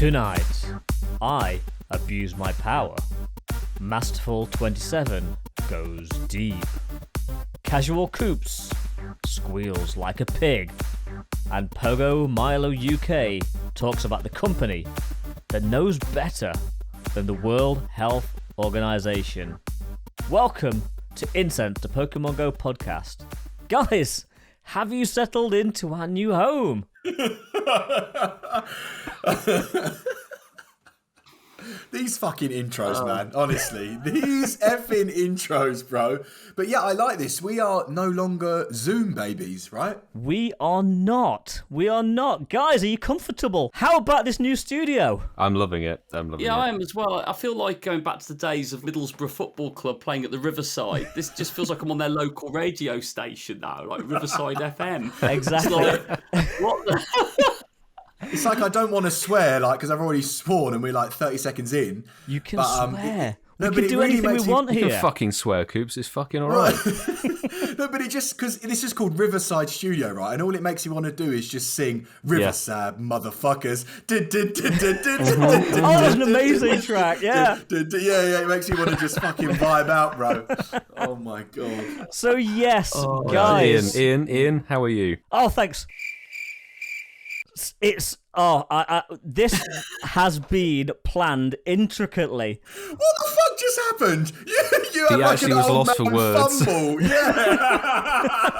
Tonight, I abuse my power. Masterful 27 goes deep. Casual Coops squeals like a pig. And Pogo Milo UK talks about the company that knows better than the World Health Organization. Welcome to Incensed, the Pokemon Go podcast. Guys, have you settled into our new home? These fucking intros, man. Honestly, these effing intros, bro. But yeah, I like this. We are no longer Zoom babies, right? We are not. We are not. Guys, are you comfortable? How about this new studio? I'm loving it. Yeah, I am as well. I feel like going back to the days of Middlesbrough Football Club playing at the Riverside. This just feels like I'm on their local radio station now, like Riverside FM. Exactly. It's like, what the... It's like I don't want to swear, like, because I've already sworn and we're like 30 seconds in. You can swear. We but can it do really anything we makes want You here. can fucking swear, Coops. It's fucking alright. No, but it just, because this is called Riverside Studio, right? And all it makes you want to do is just sing Riverside, motherfuckers. Oh, that's an amazing track, yeah. Yeah, it makes you want to just fucking vibe out, bro. Oh my God. So, yes, guys. Ian, how are you? Oh, thanks. It's this has been planned intricately. What the fuck just happened? You had He like actually an was old lost for man words. fumble. Yeah.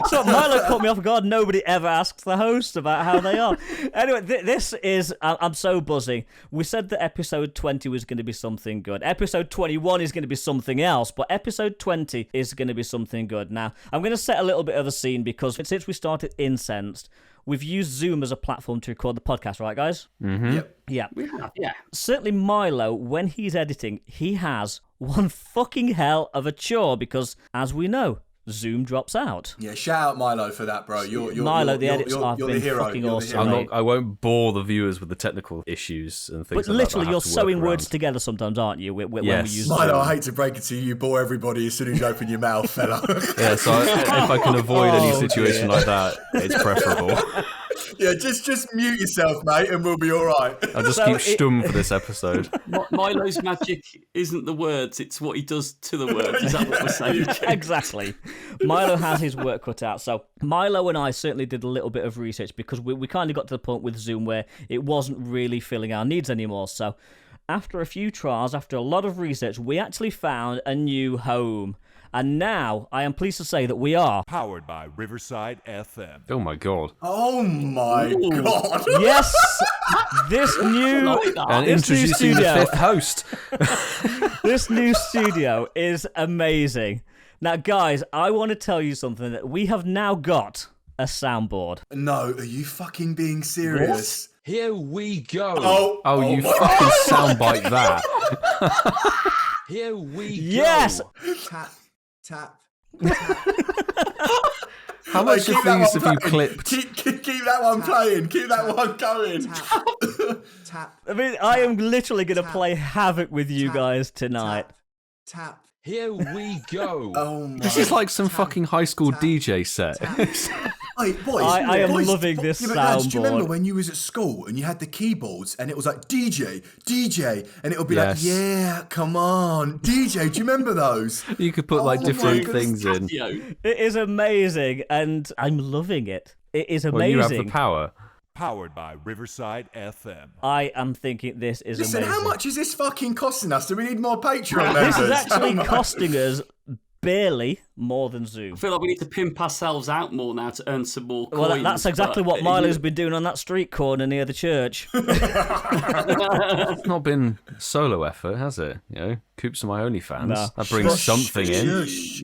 So Milo caught me off guard. Nobody ever asks the host about how they are. Anyway, this is... I'm so buzzing. We said that episode 20 was going to be something good. Episode 21 is going to be something else. But episode 20 is going to be something good. Now, I'm going to set a little bit of the scene because since we started Incensed, we've used Zoom as a platform to record the podcast, right, guys? Mm-hmm. Yep. Yeah. Yeah. Certainly Milo, when he's editing, he has one fucking hell of a chore because, as we know, Zoom drops out. Yeah, shout out Milo for that, bro. Milo, the edits have been fucking awesome. I won't bore the viewers with the technical issues and things But like literally, that. you're sewing words together sometimes, aren't you? When we use Milo, Zoom. I hate to break it to you, you bore everybody as soon as you open your mouth, fella. Yeah, so if I can avoid any situation like that, it's preferable. Yeah, just mute yourself, mate, and we'll be all right. I'll just keep stum for this episode. Milo's magic isn't the words, it's what he does to the words. Is that what we're saying? Exactly. Milo has his work cut out. So Milo and I certainly did a little bit of research because we kind of got to the point with Zoom where it wasn't really filling our needs anymore. So after a few trials, after a lot of research, we actually found a new home. And now I am pleased to say that we are Powered by Riverside FM. Oh my god. Oh my God. yes, this new And this new introducing the studio. fifth host. This new studio is amazing. Now, guys, I want to tell you something that we have now got a soundboard. No, are you fucking being serious? Here we go. Oh, you my fucking soundbite that. Here we Yes. go. Tap. How much Keep of that these one have you playing. clipped? Keep that one playing. Keep that one going. Tap. I mean, I am literally going to play havoc with you guys tonight. Tap. Here we go. Oh my. This is like some fucking high school DJ set. Wait, boys, I am boys, loving this yeah, but lads, do you remember soundboard. when you was at school and you had the keyboards and it was like DJ, and it would be Yes. like, yeah, come on, DJ. Do you remember those? You could put like Oh different my things in. It is amazing, and I'm loving it. It is amazing. Well, you have the power. Powered by Riverside FM. I am thinking this is Listen, amazing. how much is this fucking costing us? Do we need more Patreon members? This is actually How much? costing us barely more than Zoom. I feel like we need to pimp ourselves out more now to earn some more coins. Well, that's exactly but- what Milo's been doing on that street corner near the church. It's not been solo effort, has it? You know, Coops are my only fans. No. That brings something in. Shush.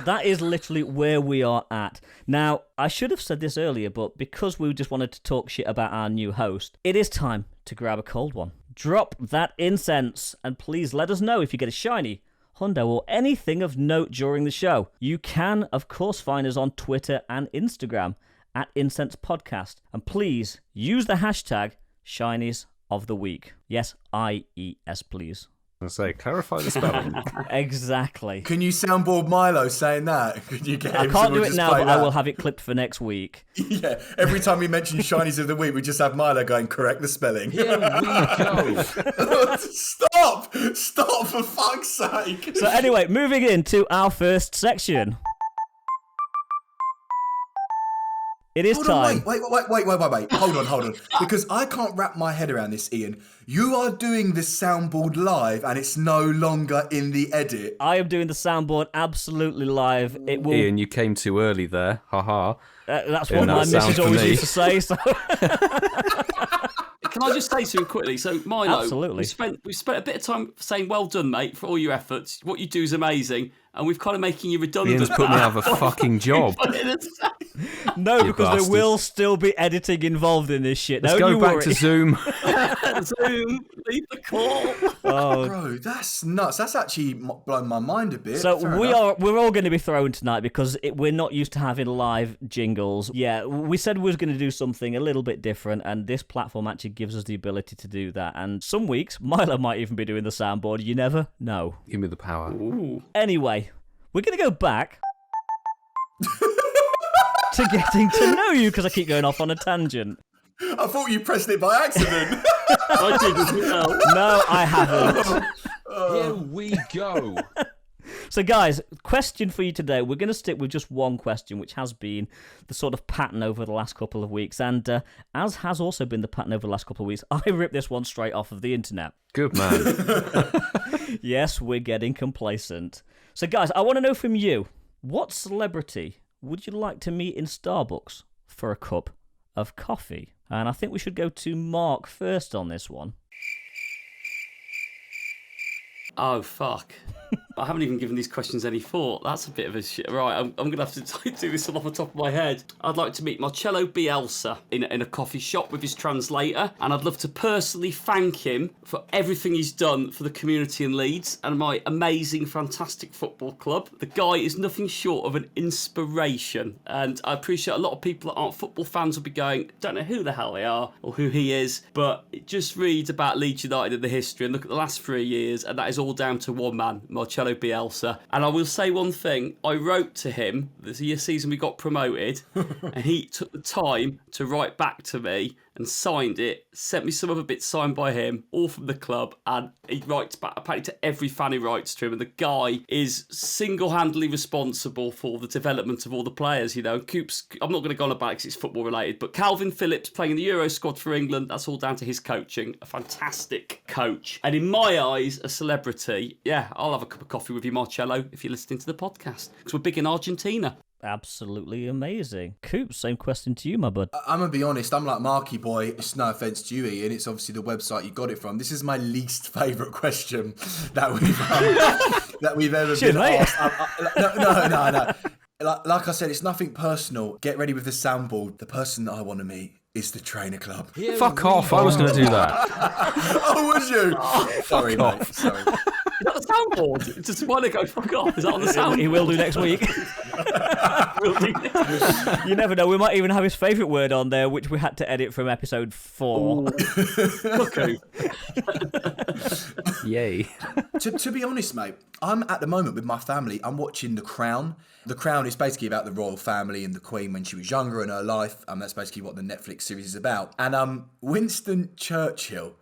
That is literally where we are at. Now, I should have said this earlier, but because we just wanted to talk shit about our new host, it is time to grab a cold one. Drop that incense, and please let us know if you get a shiny, hundo, or anything of note during the show. You can, of course, find us on Twitter and Instagram at Incense Podcast. And please use the hashtag Shinies of the Week. Yes, IES, please. I say, clarify the spelling. Exactly. Can you soundboard Milo saying that? Could you get I him? can't So do we'll it just now, play but that? I will have it clipped for next week. Yeah, every time we mention Shinies of the Week, we just have Milo going, correct the spelling. Here we go. Stop, for fuck's sake. So anyway, moving into our first section. It is Hold on, time. wait. Hold on. Because I can't wrap my head around this, Ian. You are doing the soundboard live and it's no longer in the edit. I am doing the soundboard absolutely live. It will. Ian, you came too early there. Haha. That's Ian, what my that missus sounds for always me. used to say. So. Can I just say something quickly? So, Milo, Absolutely. we spent a bit of time saying well done, mate, for all your efforts. What you do is amazing, and we've kind of making you redundant. Ian's put me out of a fucking job. No, You because bastard. there will still be editing involved in this shit. Let's Don't go you back worry. to Zoom. Zoom, leave the call. Bro, that's nuts. That's actually blown my mind a bit. So Fair we're enough. all going to be thrown tonight because we're not used to having live jingles. Yeah, we said we was going to do something a little bit different, and this platform actually gives us the ability to do that. And some weeks, Milo might even be doing the soundboard. You never know. Give me the power. Ooh. Anyway, we're going to go back to getting to know you because I keep going off on a tangent. I thought you pressed it by accident. I did as well. No, I haven't. Here we go. So, guys, question for you today. We're going to stick with just one question, which has been the sort of pattern over the last couple of weeks. And as has also been the pattern over the last couple of weeks, I ripped this one straight off of the internet. Good man. Yes, we're getting complacent. So, guys, I want to know from you, what celebrity would you like to meet in Starbucks for a cup of coffee? And I think we should go to Mark first on this one. Oh, fuck. I haven't even given these questions any thought. That's a bit of a shit. Right, I'm going to have to do this all off the top of my head. I'd like to meet Marcello Bielsa in a coffee shop with his translator, and I'd love to personally thank him for everything he's done for the community in Leeds and my amazing, fantastic football club. The guy is nothing short of an inspiration, and I appreciate a lot of people that aren't football fans will be going, don't know who the hell they are or who he is, but just read about Leeds United and the history and look at the last 3 years, and that is all down to one man, Marcello Bielsa. And I will say one thing, I wrote to him the season we got promoted and he took the time to write back to me and signed it, sent me some other bits signed by him, all from the club, and he writes back apparently to every fan he writes to him, and the guy is single-handedly responsible for the development of all the players, you know. Coops, I'm not going to go on about it because it's football related, but Calvin Phillips playing in the Euro squad for England, that's all down to his coaching, a fantastic coach. And in my eyes, a celebrity, yeah, I'll have a cup of coffee with you, Marcello, if you're listening to the podcast, because we're big in Argentina. Absolutely amazing. Coops, same question to you, my bud. I'm going to be honest, I'm like Marky Boy. It's no offence to you, Ian. It's obviously the website you got it from. This is my least favourite question that we've ever Shit, been mate. asked. No. Like I said, it's nothing personal. Get ready with the soundboard. The person that I want to meet is the trainer club. Here Fuck we off. I was going to do that. Oh, was you? Sorry, mate. Sorry. Is that the soundboard? Just want to go fuck off. Is that on the soundboard? He will do next week. Will do next You never know. We might even have his favourite word on there, which we had to edit from episode 4. Cuckoo. Yay. To be honest, mate, I'm at the moment with my family. I'm watching The Crown. The Crown is basically about the royal family and the Queen when she was younger in her life. That's basically what the Netflix series is about. And Winston Churchill,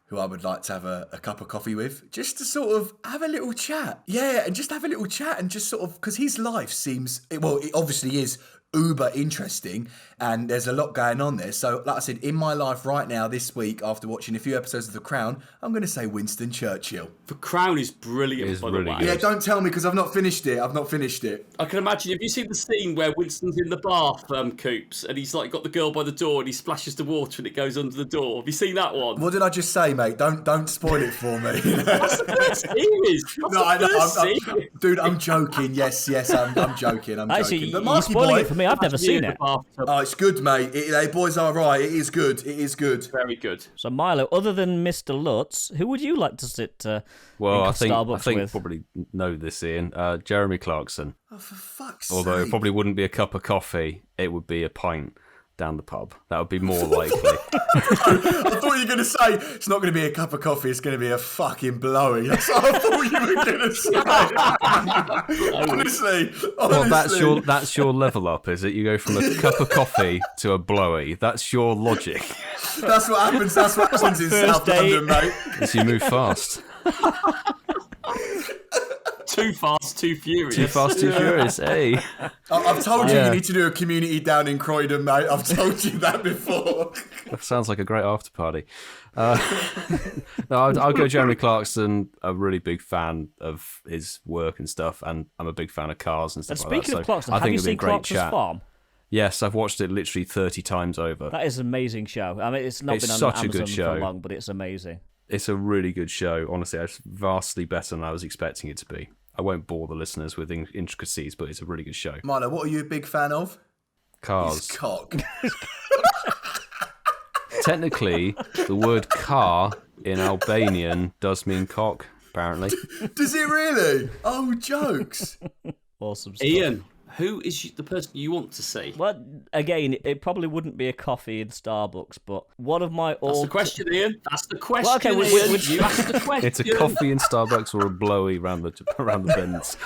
who I would like to have a cup of coffee with, just to sort of have a little chat. Yeah, and just have a little chat and just sort of, because his life seems, well, it obviously is uber interesting and there's a lot going on there. So, like I said, in my life right now, this week, after watching a few episodes of The Crown, I'm going to say Winston Churchill. The Crown is brilliant, It is by really the way. good. Yeah, don't tell me because I've not finished it. I can imagine, have you seen the scene where Winston's in the bath, Coops, and he's like got the girl by the door and he splashes the water and it goes under the door? Have you seen that one? What did I just say, mate? Don't spoil it for me. That's the first series. Dude, I'm joking. Yes, I'm joking. I'm Actually, joking. But you're Marky spoiling Boy, it for me. I've never seen it. oh, it's good, mate. They boys are right. It is good. It is good. Very good. So, Milo, other than Mr. Lutz, who would you like to sit Well, in I think Starbucks you with? probably know this, Ian. Jeremy Clarkson. Oh, for fuck's Although sake. it probably wouldn't be a cup of coffee, it would be a pint down the pub. That would be more likely. I thought you were going to say, it's not going to be a cup of coffee, it's going to be a fucking blowy. That's what I thought you were going to say. Honestly. Well, that's your level up, is it? You go from a cup of coffee to a blowy. That's your logic. That's what happens. That's what happens in South London, mate. As you move fast. Too fast, too furious. Too fast, too furious. Hey. I've told you need to do a community down in Croydon, mate. I've told you that before. That sounds like a great after party. No, I'll go Jeremy Clarkson. A really big fan of his work and stuff, and I'm a big fan of cars and stuff like that. Speaking of Clarkson, I have think you it'd be a seen great Clarkson's chat. Farm? Yes, I've watched it literally 30 times over. That is an amazing show. I mean, it's not It's been on such a Amazon good show. for long, but it's amazing. It's a really good show. Honestly, it's vastly better than I was expecting it to be. I won't bore the listeners with intricacies, but it's a really good show. Milo, what are you a big fan of? Cars. His cock. Technically, the word car in Albanian does mean cock, apparently. Does it really? Oh, jokes. Awesome stuff. Ian, who is the person you want to see? Well, again, it probably wouldn't be a coffee in Starbucks, but one of my That's all... the question, Ian. That's the question, Well, okay, Ian. You asked the question. It's a coffee in Starbucks or a blowy around the bends.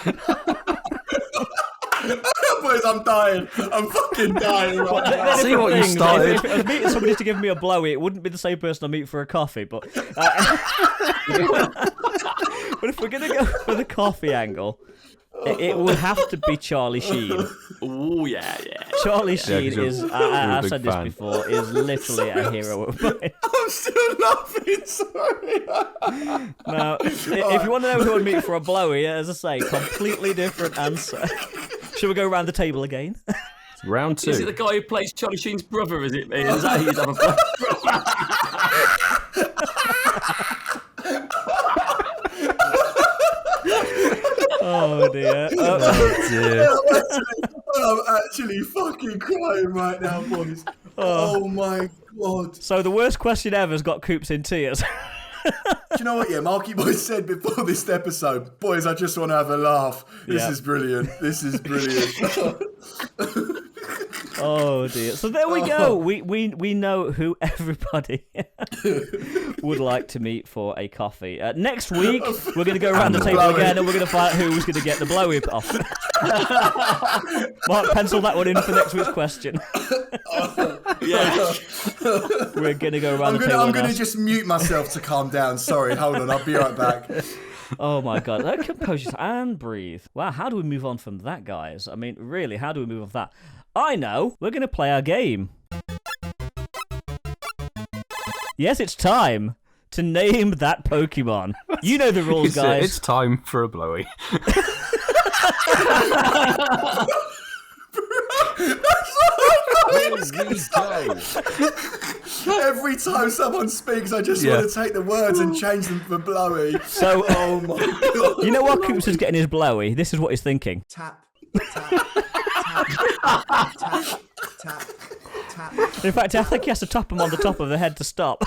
Boys, I'm dying. I'm fucking dying right now. See what you Thing, started. If I was meeting somebody to give me a blowy, it wouldn't be the same person I meet for a coffee, but... but if we're going to go for the coffee angle... It would have to be Charlie Sheen. Oh, yeah. Charlie Sheen 'cause is, you're a I've big said this fan. before, is literally a hero of mine. I'm still laughing, sorry. Now, if you want to know who I'd meet for a blowy, as I say, completely different answer. Shall we go around the table again? Round 2. Is it the guy who plays Charlie Sheen's brother, is it? Is that who you'd have a brother? Oh dear. I'm actually fucking crying right now, boys. Oh my god. So the worst question ever has got Coops in tears. Do you know what, Marky Boy said before this episode? Boys, I just want to have a laugh. This is brilliant. This is brilliant. Oh dear. So there we go. We know who everybody would like to meet for a coffee. Next week we're going to go around the table again and we're going to find out who's going to get the blowy off. Mark, pencil that one in for next week's question. Yeah. We're going to go around the table. I'm going to just mute myself to calm down. Sorry, hold on. I'll be right back. Oh my god. Compose yourself and breathe. Wow, how do we move on from that, guys? I mean, really, how do we move on from that? I know. We're going to play our game. Yes, it's time to name that Pokemon. You know the rules, guys. It's time for a blowy. Here we go. Every time someone speaks, I just want to take the words and change them for blowy. So, Oh my god. you know what Coops is getting his blowy? This is what he's thinking. Tap, tap, tap, tap, tap, tap. In fact, I think he has to tap him on the top of the head to stop.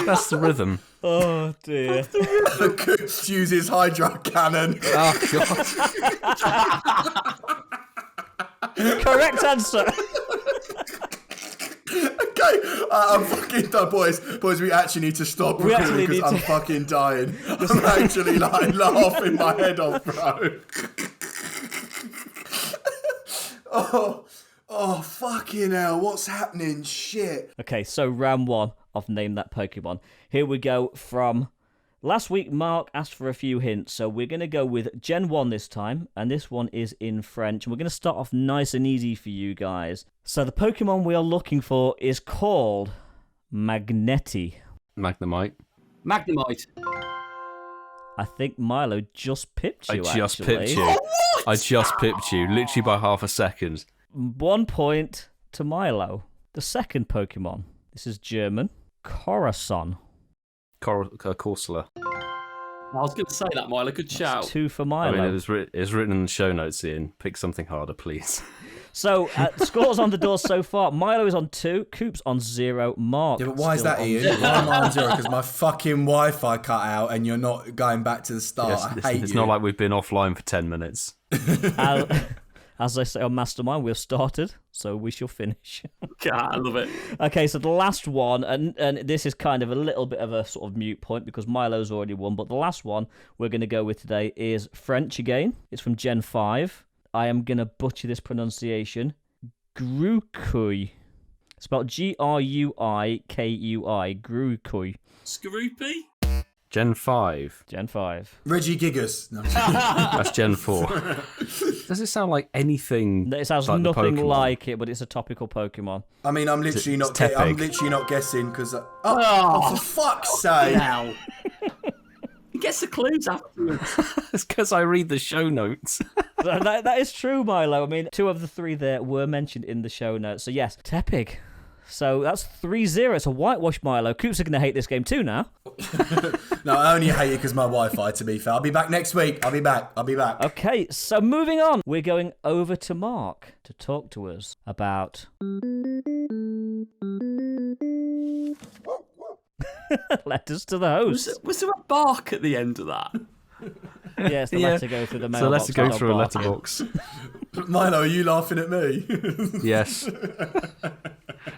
That's the rhythm. Oh dear. Coops uses Hydro Cannon. Oh, God. Correct answer. Okay, I'm fucking done, boys. Boys, we actually need to stop We recording actually because need I'm to- fucking dying. I'm actually like laughing my head off, bro. Oh, fucking hell! What's happening? Shit. Okay, so round one of Name That Pokemon. Here we go from... Last week, Mark asked for a few hints, so we're going to go with Gen 1 this time, and this one is in French. And we're going to start off nice and easy for you guys. So the Pokemon we are looking for is called Magnetti. Magnemite. Magnemite. I think Milo just pipped you, I just actually. pipped you. I just pipped you, literally by half a second. 1 point to Milo. The second Pokemon. This is German. Corazon. Corsola. I was going to say that, Milo. Good shout. 2 for I Milo. mean, it's written in the show notes, Ian. Pick something harder, please. So, scores on the door so far. Milo is on 2, Coops on 0, Mark. Yeah, but why is still that, on Ian? 0. Why am I on 0? Because my fucking Wi-Fi cut out and you're not going back to the start. I hate It's you. not like we've been offline for 10 minutes. As I say on Mastermind, we've started, so we shall finish. God, I love it. Okay, so the last one, and this is kind of a little bit of a sort of mute point because Milo's already won, but the last one we're going to go with today is French again. It's from Gen 5. I am going to butcher this pronunciation. Gruikui. Spelled Gruikui. Gruikui. Scroopy? Gen 5. Gen 5. Reggie Gigas. No. That's Gen 4. Does it sound like anything? It sounds like nothing the Pokemon? like it, but it's a topical Pokemon. I mean, I'm literally It's not. I'm Tepig. literally not guessing because. Oh, for fuck's sake! Now. He gets the clues afterwards. It's because I read the show notes. that is true, Milo. I mean, 2 of the 3 there were mentioned in the show notes. So yes, Tepig. So that's 3-0. It's a whitewash, Milo. Coops are going to hate this game too now. No, I only hate it because my Wi-Fi. To be fair, I'll be back next week. I'll be back. Okay, so moving on. We're going over to Mark to talk to us about... letters to the host. Was there a bark at the end of that? Yes, the letter go through the mailbox. So let's go not through a bark. letterbox. Milo, are you laughing at me? Yes.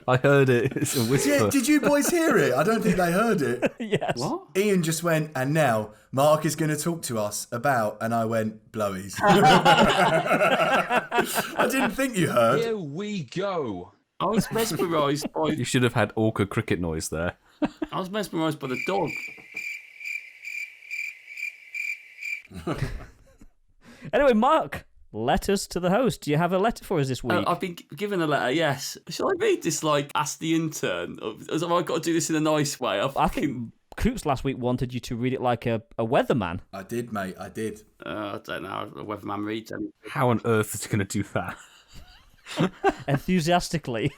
I heard it. It's a whisper. Yeah, did you boys hear it? I don't think they heard it. Yes. What? Ian just went, and now Mark is going to talk to us about, and I went, Blowies. I didn't think you heard. Here we go. I was mesmerised by. You should have had orca cricket noise there. I was mesmerised by the dog. Anyway, Mark, letters to the host. Do you have a letter for us this week? I've been given a letter, yes. Shall I read this like Ask the Intern? Or have I got to do this in a nice way? I think Coops last week wanted you to read it like a weatherman. I did, mate. I did. I don't know. A weatherman reads anything. How on earth is he going to do that? Enthusiastically.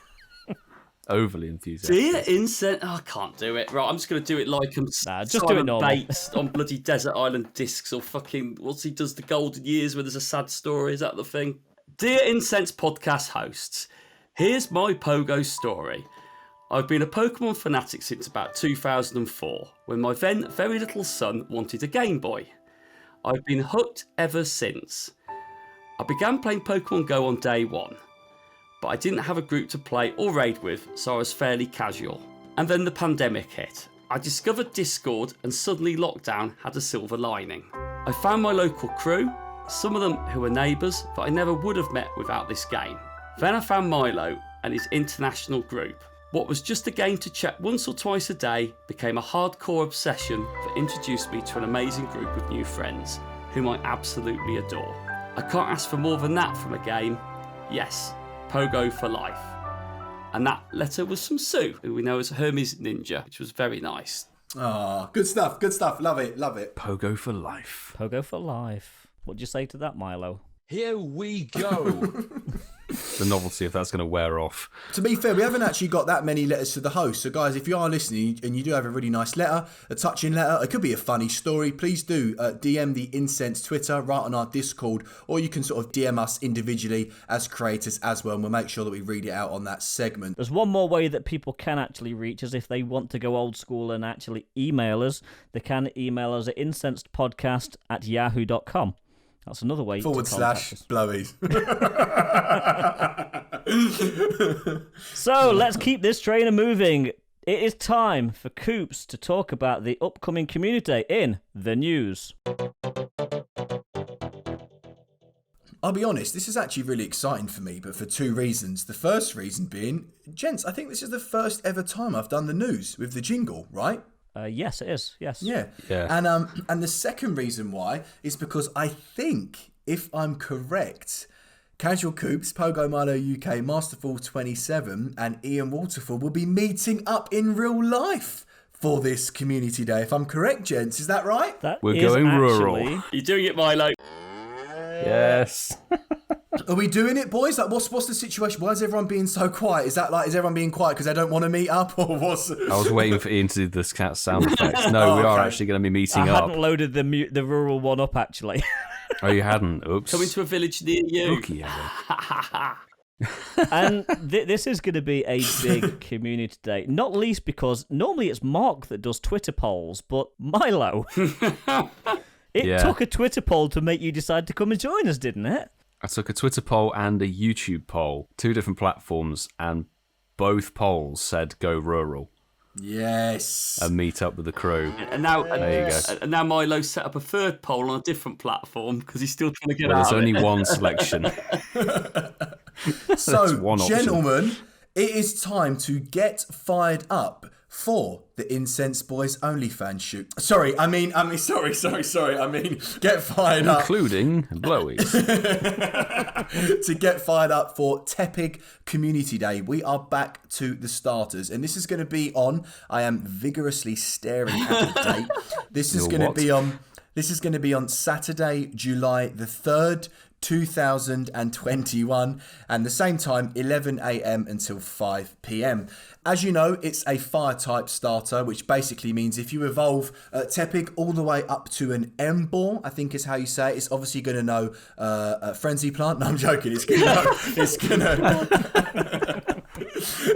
Overly enthusiastic. Dear Incensed... Oh, I can't do it. Right, I'm just going to do it like I'm Nah, just do it Simon normal. Bates on bloody Desert Island Discs or fucking... What's he does the Golden Years where there's a sad story? Is that the thing? Dear Incensed podcast hosts, here's my Pogo story. I've been a Pokemon fanatic since about 2004, when my then very little son wanted a Game Boy. I've been hooked ever since. I began playing Pokemon Go on day 1. But I didn't have a group to play or raid with, so I was fairly casual. And then the pandemic hit. I discovered Discord and suddenly lockdown had a silver lining. I found my local crew, some of them who were neighbours that I never would have met without this game. Then I found Milo and his international group. What was just a game to check once or twice a day became a hardcore obsession that introduced me to an amazing group of new friends, whom I absolutely adore. I can't ask for more than that from a game. Yes. Pogo for life. And that letter was from Sue, who we know as HermesNinja, which was very nice. Ah, good stuff. Good stuff. Love it. Love it. Pogo for life. Pogo for life. What'd you say to that, Milo? Here we go. The novelty of that's going to wear off. To be fair, we haven't actually got that many letters to the host. So, guys, if you are listening and you do have a really nice letter, a touching letter, it could be a funny story, please do DM the Incensed Twitter, right on our Discord, or you can sort of DM us individually as creators as well, and we'll make sure that we read it out on that segment. There's one more way that people can actually reach us if they want to go old school and actually email us. They can email us at incensedpodcast@yahoo.com. That's another way to contact us. /Blowies. So let's keep this train moving. It is time for Coops to talk about the upcoming community day in the news. I'll be honest, this is actually really exciting for me, but for 2 reasons. The first reason being, gents, I think this is the first ever time I've done the news with the jingle, right? Yes, it is. Yes. Yeah. And the second reason why is because I think, if I'm correct, Casual Coops, Pogo Milo UK, Masterful 27 and Ian Waterfall will be meeting up in real life for this community day. If I'm correct, gents, is that right? We're going rural. You're doing it, Milo. Yes. Are we doing it, boys? Like, what's the situation? Why is everyone being so quiet? Is everyone being quiet because they don't want to meet up, or what's? I was waiting for Ian to do this cat sound effects. No, we are okay. actually going to be meeting I up. hadn't loaded the rural one up, actually. Oh, you hadn't? Oops. Coming to a village near you. Okay, yeah. And this is going to be a big community day, not least because normally it's Mark that does Twitter polls, but Milo, it took a Twitter poll to make you decide to come and join us, didn't it? I took a Twitter poll and a YouTube poll, 2 different platforms, and both polls said go rural Yes. and meet up with the crew. And now, There you go. and now Milo set up a third poll on a different platform because he's still trying to get Well, out there's of only it. one selection. So, one option. gentlemen, it is time to get fired up for the Incensed Boys OnlyFans shoot. Sorry, I mean, get fired up. Including Blowies. To get fired up for Tepig Community Day. We are back to the starters, and this is going to be on. I am vigorously staring at the date. This is Your going to what? be on. This is going to be on Saturday, July the 3rd, 2021, and the same time, 11 a.m. until 5 p.m. As you know, it's a fire type starter, which basically means if you evolve Tepig all the way up to an Emboar, I think is how you say it, it's obviously going to know Frenzy Plant. No, I'm joking. It's going to know.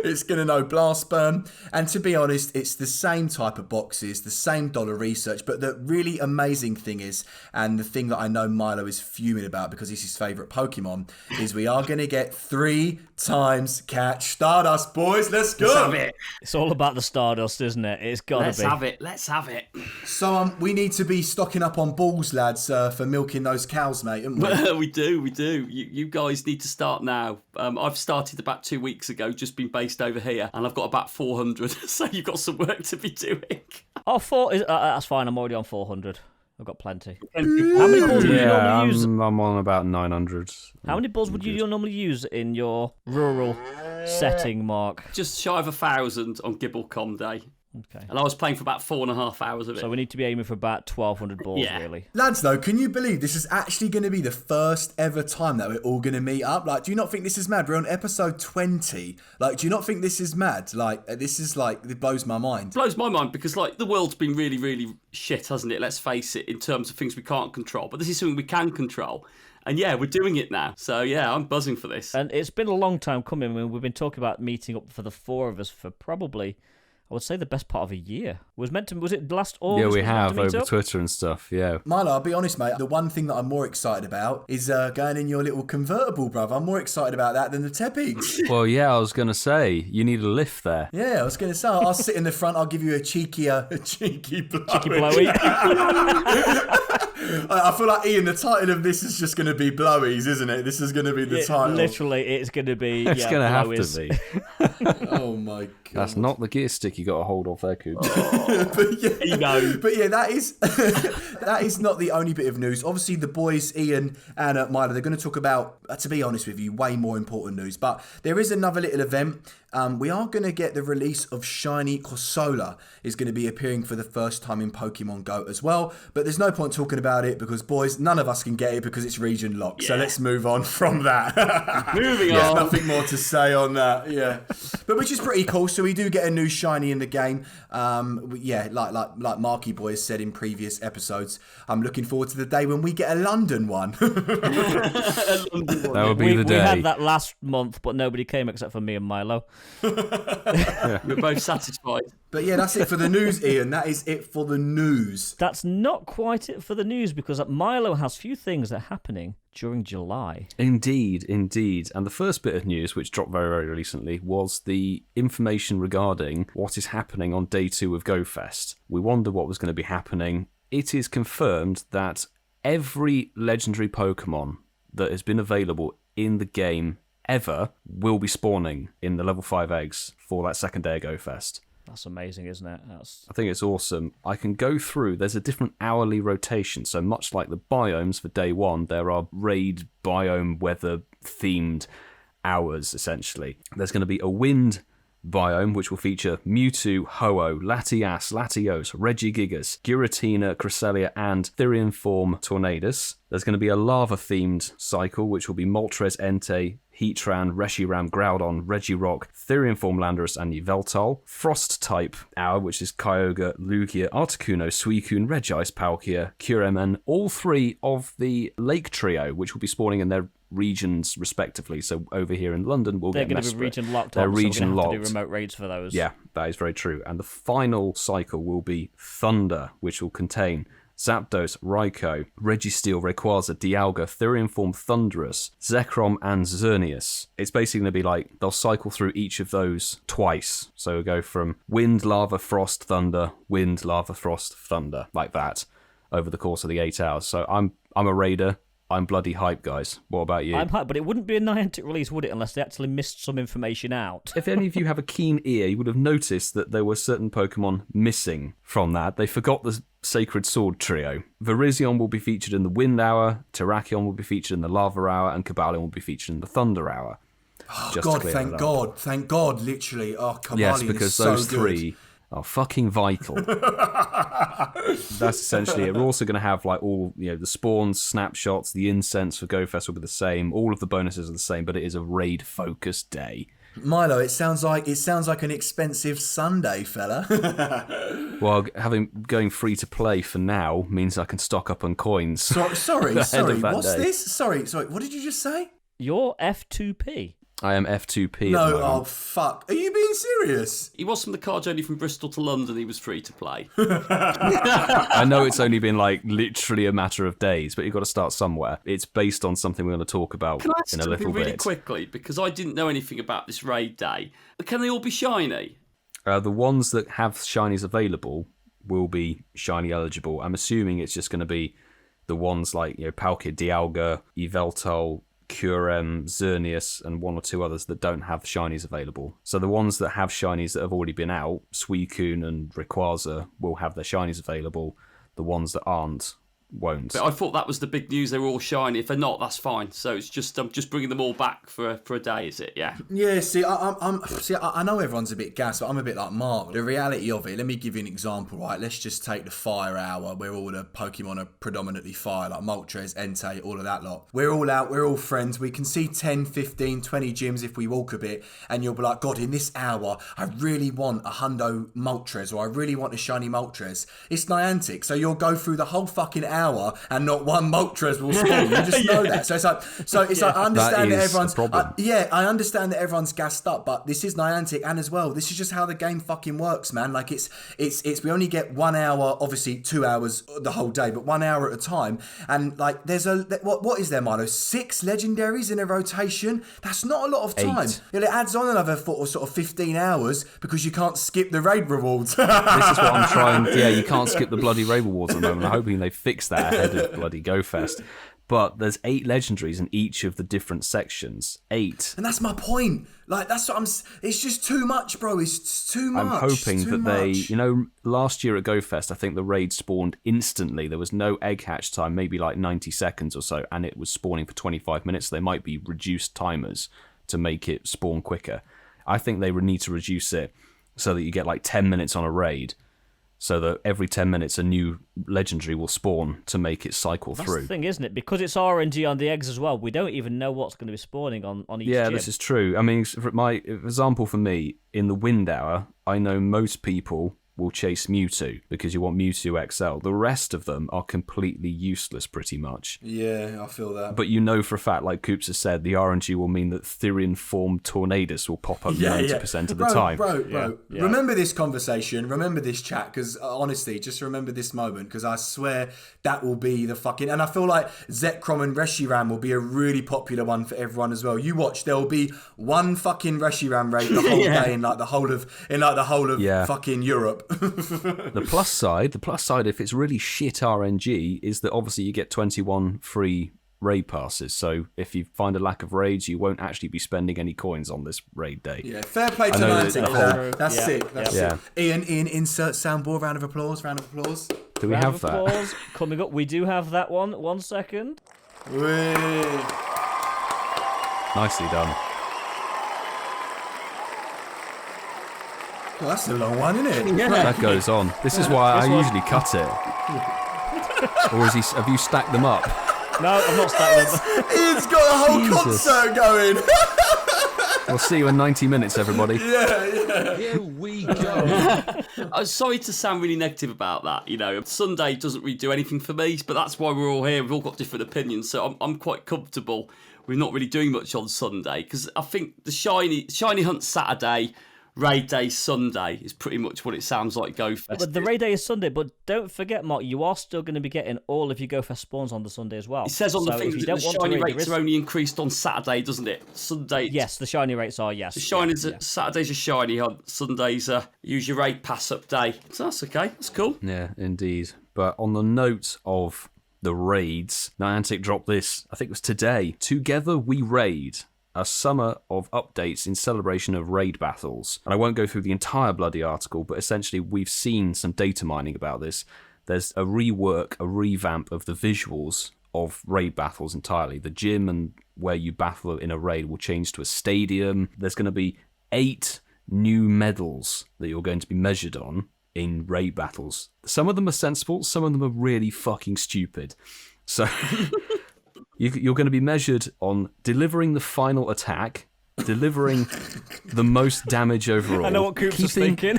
It's going to know Blast Sperm. And to be honest, it's the same type of boxes, the same dollar research. But the really amazing thing is, and the thing that I know Milo is fuming about because it's his favourite Pokemon, is we are going to get 3 times Catch Stardust, boys. Let's go. Let's have it. It's all about the Stardust, isn't it? It's got to Let's be. have it. Let's have it. So we need to be stocking up on balls, lads, for milking those cows, mate, haven't we? We do. You guys need to start now. I've started about 2 weeks ago, just been based over here, and I've got about 400, so you've got some work to be doing. Oh, that's fine. I'm already on 400. I've got plenty. How many balls would you Yeah, normally use? I'm on about 900. How many balls would you normally use in your rural setting, Mark? Just shy of 1,000 on Gibblecom Day. Okay. And I was playing for about 4.5 hours of it. So we need to be aiming for about 1,200 balls, Yeah. really. Lads, though, can you believe this is actually going to be the first ever time that we're all going to meet up? Like, do you not think this is mad? We're on episode 20. Like, do you not think this is mad? Like, this is like, it blows my mind. Blows my mind because, like, the world's been really, really shit, hasn't it? Let's face it, in terms of things we can't control. But this is something we can control. And yeah, we're doing it now. So yeah, I'm buzzing for this. And it's been a long time coming. I mean, we've been talking about meeting up for the 4 of us for probably, I would say, the best part of a year. Was it last August? Yeah, we was meant to have meet over up? Twitter and stuff, yeah. Milo, I'll be honest, mate. The one thing that I'm more excited about is going in your little convertible, bruv. I'm more excited about that than the Tepigs. Well, yeah, I was going to say, you need a lift there. Yeah, I was going to say, I'll sit in the front. I'll give you a cheeky blowy. Cheeky blowy. I feel like, Ian, the title of this is just going to be Blowies, isn't it? This is going to be the title. Literally, it's going to be. It's going to have to be. Oh, my God. That's not the gear stick you got to hold off there, Coops. But yeah, that is that is not the only bit of news. Obviously, the boys, Ian and Milo, they're going to talk about, to be honest with you, way more important news. But there is another little event. We are going to get the release of Shiny Corsola is going to be appearing for the first time in Pokemon Go as well. But there's no point talking about it because, boys, none of us can get it because it's region locked. So let's move on from that. Moving There's on. nothing more to say on that. Yeah, but which is pretty cool. So we do get a new Shiny in the game. Like Marky Boy has said in previous episodes, I'm looking forward to the day when we get a London one. That would be the We day. had that last month, but nobody came except for me and Milo. We're both satisfied. But yeah, that's it for the news, Ian. That is it for the news. That's not quite it for the news because Milo has few things that are happening during July. Indeed. And the first bit of news, which dropped very, very recently, was the information regarding what is happening on day 2 of GoFest. We wondered what was going to be happening. It is confirmed that every legendary Pokemon that has been available in the game ever will be spawning in the level 5 eggs for that second day of GoFest. That's amazing, isn't it? I think it's awesome. I can go through, there's a different hourly rotation, so much like the biomes for day 1, there are raid, biome, weather themed hours, essentially. There's going to be a wind biome, which will feature Mewtwo, Ho-Oh, Latias, Latios, Regigigas, Giratina, Cresselia, and Therian Form Tornadus. There's going to be a lava-themed cycle, which will be Moltres, Entei, Heatran, Reshiram, Groudon, Regirock, Therian Form Landorus, and Yveltal. Frost-type hour, which is Kyogre, Lugia, Articuno, Suicune, Regice, Palkia, Cureman, all 3 of the Lake Trio, which will be spawning in their regions respectively. So over here in London, we'll They're get going to be Mesprit. region locked. They're So we're region gonna have to locked. do remote raids for those. Yeah, that is very true. And the final cycle will be Thunder, which will contain Zapdos, Raikou, Registeel, Rayquaza, Dialga, Therian Form, Thundurus, Zekrom, and Xerneas. It's basically going to be like they'll cycle through each of those twice. So we'll go from Wind, Lava, Frost, Thunder, Wind, Lava, Frost, Thunder, like that over the course of the 8 hours. So I'm a raider. I'm bloody hyped, guys. What about you? I'm hyped, but it wouldn't be a Niantic release, would it, unless they actually missed some information out? If any of you have a keen ear, you would have noticed that there were certain Pokemon missing from that. They forgot the Sacred Sword trio. Virizion will be featured in the Wind Hour, Terrakion will be featured in the Lava Hour, and Cobalion will be featured in the Thunder Hour. Oh, God, thank God, literally. Oh, Cobalion yes, because is so those good. three are fucking vital. That's essentially it. We're also going to have like all, the spawns, snapshots, the Incensed for GoFest will be the same. All of the bonuses are the same, but it is a raid-focused day. Milo, it sounds like an expensive Sunday, fella. Well, going free to play for now means I can stock up on coins. Sorry. What's day. this? Sorry. What did you just say? You're F2P. I am F2P No, at the moment. oh fuck. Are you being serious? He was from the car journey from Bristol to London. He was free to play. I know it's only been like literally a matter of days, but you've got to start somewhere. It's based on something we're going to talk about Can I ask in a something little really bit. quickly? Because I didn't know anything about this raid day. Can they all be shiny? The ones that have shinies available will be shiny eligible. I'm assuming it's just going to be the ones like Palkia, Dialga, Yveltal, Curem, Xerneas, and one or two others that don't have shinies available. So the ones that have shinies that have already been out, Suicune and Rayquaza, will have their shinies available. The ones that aren't won't. But I thought that was the big news. They were all shiny. If they're not, that's fine. So it's just I'm just bringing them all back for a day. Is it? Yeah. Yeah. See, I know everyone's a bit gassed, but I'm a bit like Mark. The reality of it. Let me give you an example. Right. Let's just take the Fire Hour, where all the Pokemon are predominantly fire, like Moltres, Entei, all of that lot. We're all out. We're all friends. We can see 10, 15, 20 gyms if we walk a bit, and you'll be like, God, in this hour, I really want a Hundo Moltres, or I really want a shiny Moltres. It's Niantic, so you'll go through the whole fucking hour and not one Moltres will spawn. You just know that. So it's like I understand that everyone's I understand that everyone's gassed up, but this is Niantic, and as well, this is just how the game fucking works, man. Like it's we only get 1 hour, obviously 2 hours the whole day, but 1 hour at a time. And like there's what is there, Milo? 6 legendaries in a rotation. That's not a lot of time. 8. It adds on another sort of 15 hours because you can't skip the raid rewards. This is what I'm trying. Yeah, you can't skip the bloody raid rewards at the moment. I'm hoping they fix that ahead of bloody GoFest. But there's 8 legendaries in each of the different sections. 8. And that's my point. Like, that's what it's just too much, bro. It's too much. I'm hoping that they, last year at GoFest, I think the raid spawned instantly. There was no egg hatch time, maybe like 90 seconds or so, and it was spawning for 25 minutes. So they might be reduced timers to make it spawn quicker. I think they would need to reduce it so that you get like 10 minutes on a raid, so that every 10 minutes a new legendary will spawn to make it cycle through. That's the thing, isn't it? Because it's RNG on the eggs as well, we don't even know what's going to be spawning on each gym. This is true. I mean, for example, for me, in the Wind Hour, I know most people will chase Mewtwo because you want Mewtwo XL. The rest of them are completely useless, pretty much. Yeah, I feel that. But for a fact, like Coops has said, the RNG will mean that Therian Form Tornadus will pop up 90% of the time. Bro. Yeah. Remember this conversation, remember this chat, because honestly, just remember this moment, because I swear that will be the fucking... And I feel like Zekrom and Reshiram will be a really popular one for everyone as well. You watch, there will be one fucking Reshiram raid the whole day in the whole of fucking Europe. The plus side, if it's really shit RNG, is that obviously you get 21 free raid passes. So if you find a lack of raids, you won't actually be spending any coins on this raid day. Yeah, fair play to Niantic. That's sick. That's sick. Ian, insert soundboard. Round of applause. Do we have that? Applause coming up. We do have that one. 1 second. Nicely done. Well, that's a long one, isn't it? Yeah. That goes on. This is why I usually cut it. Or have you stacked them up? No, I've not stacked them. Ian's got a whole concert going. We'll see you in 90 minutes, everybody. Here we go. I'm sorry to sound really negative about that. Sunday doesn't really do anything for me, but that's why we're all here. We've all got different opinions, so I'm quite comfortable with not really doing much on Sunday, because I think the shiny hunt Saturday, Raid Day Sunday is pretty much what it sounds like Go Fest. But the raid day is Sunday, but don't forget, Mark, you are still going to be getting all of your Go Fest spawns on the Sunday as well. It says on the thing that the shiny rates are only increased on Saturday, doesn't it? Sunday. Yes, the shiny rates are, yes. The shinies, Saturdays are shiny, on Sundays use your raid pass up day. So that's okay, that's cool. Yeah, indeed. But on the note of the raids, Niantic dropped this, I think it was today. Together We Raid, a summer of updates in celebration of raid battles. And I won't go through the entire bloody article, but essentially we've seen some data mining about this. There's a rework, a revamp of the visuals of raid battles entirely. The gym and where you battle in a raid will change to a stadium. There's going to be 8 new medals that you're going to be measured on in raid battles. Some of them are sensible, some of them are really fucking stupid. So you're going to be measured on delivering the final attack, delivering the most damage overall. I know what Coops is thinking.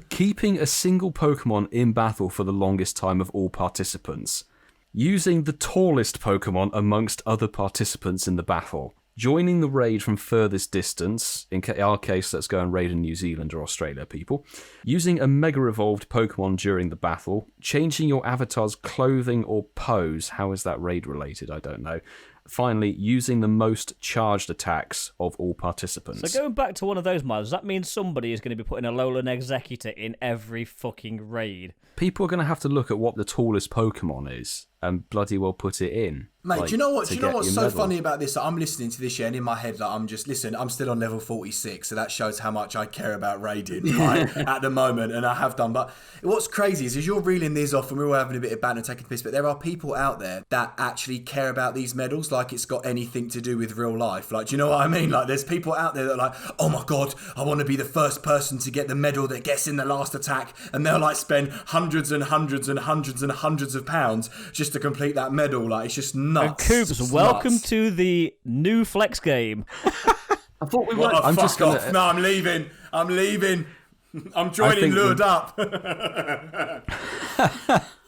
Keeping a single Pokemon in battle for the longest time of all participants. Using the tallest Pokemon amongst other participants in the battle. Joining the raid from furthest distance, in our case, let's go and raid in New Zealand or Australia, people. Using a Mega Evolved Pokemon during the battle. Changing your avatar's clothing or pose. How is that raid related? I don't know. Finally, using the most charged attacks of all participants. So going back to one of those, Miles, does that mean somebody is going to be putting a Alolan Executor in every fucking raid? People are going to have to look at what the tallest Pokemon is and bloody well put it in. Mate, do you know what? Do you know what's so medal. funny about this? I'm listening to this, and in my head, I'm still on level 46, so that shows how much I care about raiding at the moment, and I have done. But what's crazy is you're reeling these off, and we're all having a bit of banter, taking the piss, but there are people out there that actually care about these medals like it's got anything to do with real life. Like, do you know what I mean? Like, there's people out there that are like, oh my god, I want to be the first person to get the medal that gets in the last attack, and they'll like spend hundreds and hundreds and hundreds and hundreds of pounds just to complete that medal. Like, it's just nuts. And Coops, welcome to the new flex game. I thought we were. I'm just off. No, I'm leaving. I'm joining Lured Up.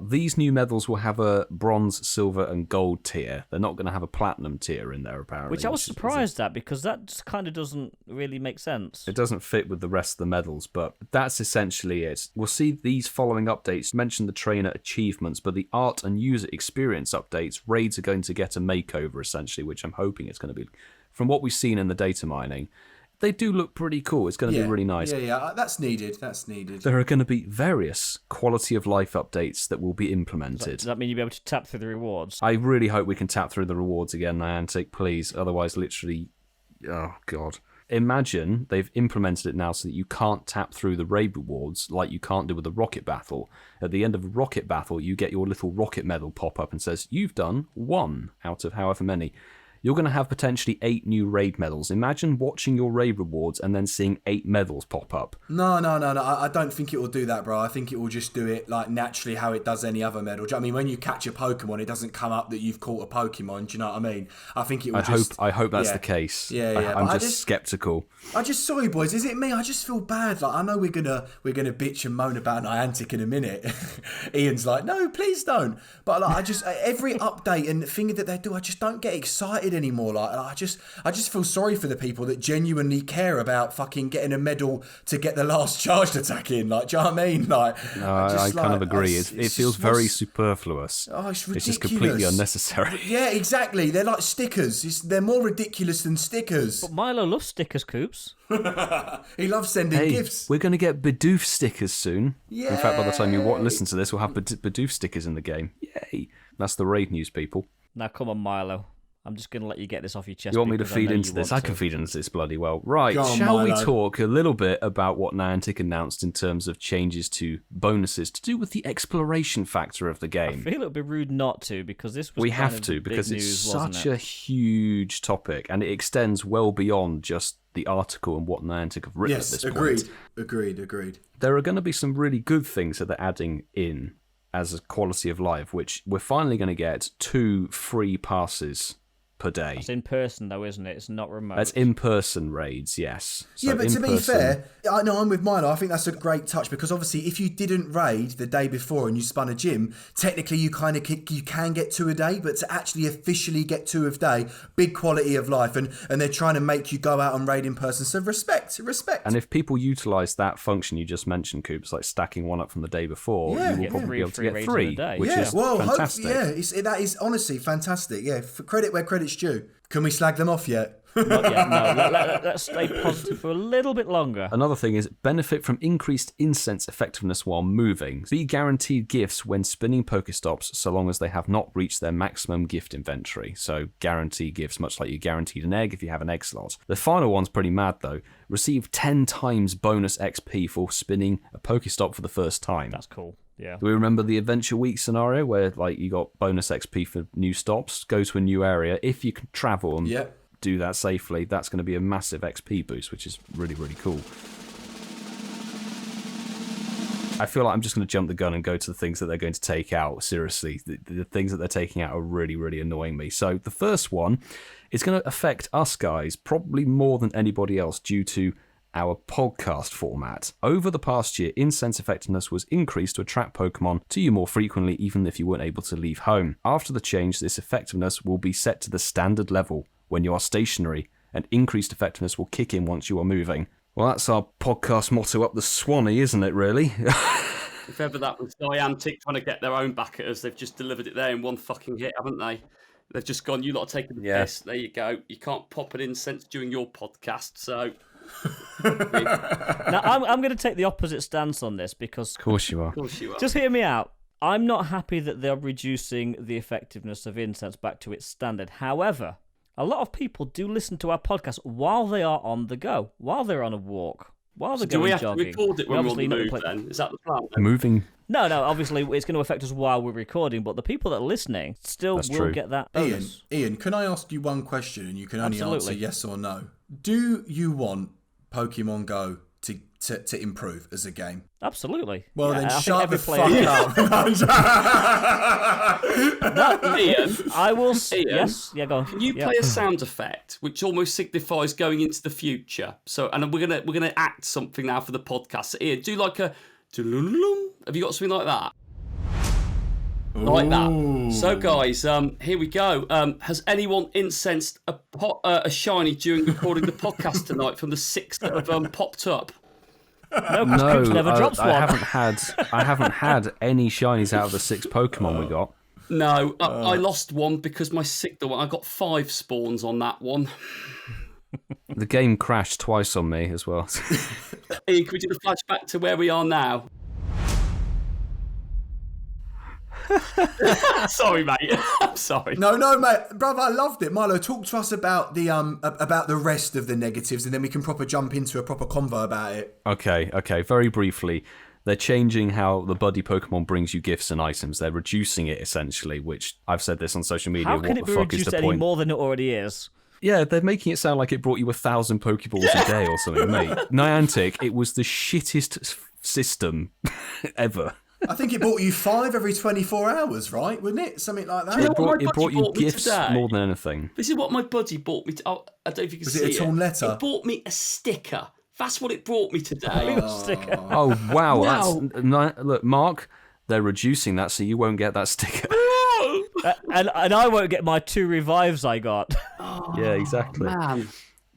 These new medals will have a bronze, silver, and gold tier. They're not going to have a platinum tier in there, apparently. Which I was surprised at, because that just kind of doesn't really make sense. It doesn't fit with the rest of the medals, but that's essentially it. We'll see these following updates mention the trainer achievements, but the art and user experience updates, raids are going to get a makeover, essentially, which I'm hoping it's going to be. From what we've seen in the data mining, they do look pretty cool. It's going to be really nice. Yeah, that's needed. There are going to be various quality of life updates that will be implemented. Does that mean you'll be able to tap through the rewards? I really hope we can tap through the rewards again, Niantic, please. Otherwise, literally, oh god. Imagine they've implemented it now so that you can't tap through the raid rewards like you can't do with the rocket battle. At the end of a rocket battle, you get your little rocket medal pop up and says, you've done 1 out of however many. You're going to have potentially 8 new raid medals. Imagine watching your raid rewards and then seeing 8 medals pop up. No. I don't think it will do that, bro. I think it will just do it like naturally how it does any other medal. Do you know what I mean? When you catch a Pokemon, it doesn't come up that you've caught a Pokemon. Do you know what I mean? I think it will I hope that's the case. Yeah. I'm just skeptical. Sorry, boys. Is it me? I just feel bad. Like, I know we're gonna bitch and moan about Niantic in a minute. Ian's like, no, please don't. But like, I just every update and thing that they do, I just don't get excited anymore. Like, I just feel sorry for the people that genuinely care about fucking getting a medal to get the last charged attack in. Like, do you know what I mean? Like, no, I kind of agree. It feels very superfluous. Oh, it's ridiculous. It's just completely unnecessary. Yeah, exactly. They're like stickers. They're more ridiculous than stickers. But Milo loves stickers, Coops. He loves sending gifts. We're going to get Bidoof stickers soon. Yeah. In fact, by the time you listen to this, we'll have Bidoof stickers in the game. Yay. That's the raid news, people. Now, come on, Milo. I'm just going to let you get this off your chest. You want me to feed into this? I can feed into this bloody well. Right, shall we talk a little bit about what Niantic announced in terms of changes to bonuses to do with the exploration factor of the game? I feel it would be rude not to, because this was We have to, because it's such a huge topic, and it extends well beyond just the article and what Niantic have written at this point. Agreed. There are going to be some really good things that they're adding in as a quality of life, which we're finally going to get 2 free passes per day. It's in person, though, isn't it? It's not remote. That's in-person raids, yes. So Yeah, but to be in-person- fair, I know I'm with Milo. I think that's a great touch because obviously, if you didn't raid the day before and you spun a gym, technically you can get 2 a day. But to actually officially get 2 a day, big quality of life, and they're trying to make you go out and raid in person. So respect. And if people utilise that function you just mentioned, Coops, like stacking one up from the day before, Yeah. you will Yeah. probably be able to Three get raids in a 3, day. which is fantastic. that is honestly fantastic. Yeah, for credit where credit's due. Can we slag them off yet? Not yet, no. Let's stay positive for a little bit longer. Another thing is benefit from increased incense effectiveness while moving. Be guaranteed gifts when spinning Pokestops so long as they have not reached their maximum gift inventory. So guarantee gifts, much like you guaranteed an egg if you have an egg slot. The final one's pretty mad though. Receive 10 times bonus XP for spinning a Pokestop for the first time. That's cool. Yeah. Do we remember the Adventure Week scenario where like you got bonus XP for new stops, go to a new area, if you can travel and do that safely, that's going to be a massive XP boost, which is really, really cool. I feel like I'm just going to jump the gun and go to the things that they're going to take out. Seriously, the things that they're taking out are really, really annoying me. So the first one is going to affect us guys probably more than anybody else due to our podcast format. Over the past year, incense effectiveness was increased to attract Pokemon to you more frequently, even if you weren't able to leave home. After the change, this effectiveness will be set to the standard level when you are stationary, and increased effectiveness will kick in once you are moving. Well, that's our podcast motto up the Swanee, isn't it, really? If ever that was Niantic trying to get their own back at us, they've just delivered it there in one fucking hit, haven't they? They've just gone, you lot are taking the piss. There you go. You can't pop an incense during your podcast, so... Now, I'm going to take the opposite stance on this because... Of course you are. Just hear me out. I'm not happy that they're reducing the effectiveness of incense back to its standard. However, a lot of people do listen to our podcast while they are on the go, while they're on a walk, while they're going jogging. Do we have to record it when we're on the move then? Is that the plan? Moving. No, obviously it's going to affect us while we're recording, but the people that are listening still will get that bonus. Ian, can I ask you one question and you can only answer yes or no? Do you want Pokemon Go to improve as a game? Absolutely. Well, yeah, then I shut the fuck up. No, Ian, I will... Ian, yes, yeah, go on. Can you play a sound effect which almost signifies going into the future? So, and we're gonna act something now for the podcast. So, Ian, do like a... Have you got something like that? Like that. So, guys, here we go. Has anyone incensed a shiny during recording the podcast tonight from the 6 that have popped up? No, Coops never drops one. I haven't had any shinies out of the 6 Pokemon we got. No, I lost one because my signal one. I got 5 spawns on that one. The game crashed twice on me as well. Ian, can we do the flashback to where we are now? Sorry, mate. I'm sorry. No, mate, brother, I loved it. Milo, talk to us about the rest of the negatives, and then we can proper jump into a proper convo about it. Okay. Very briefly, they're changing how the buddy Pokemon brings you gifts and items. They're reducing it essentially, which I've said this on social media. How can it be reduced any more than it already is? Yeah, they're making it sound like it brought you 1,000 Pokeballs a day or something, mate. Niantic, it was the shittest system ever. I think it bought you 5 every 24 hours, right? Wouldn't it? Something like that. It brought you gifts more than anything. This is what my buddy bought me. I don't know if you can see it. Was it a torn letter? It bought me a sticker. That's what it brought me today. Sticker. Oh, wow. Look, Mark, they're reducing that so you won't get that sticker. And I won't get my 2 revives I got. Yeah, exactly. Man.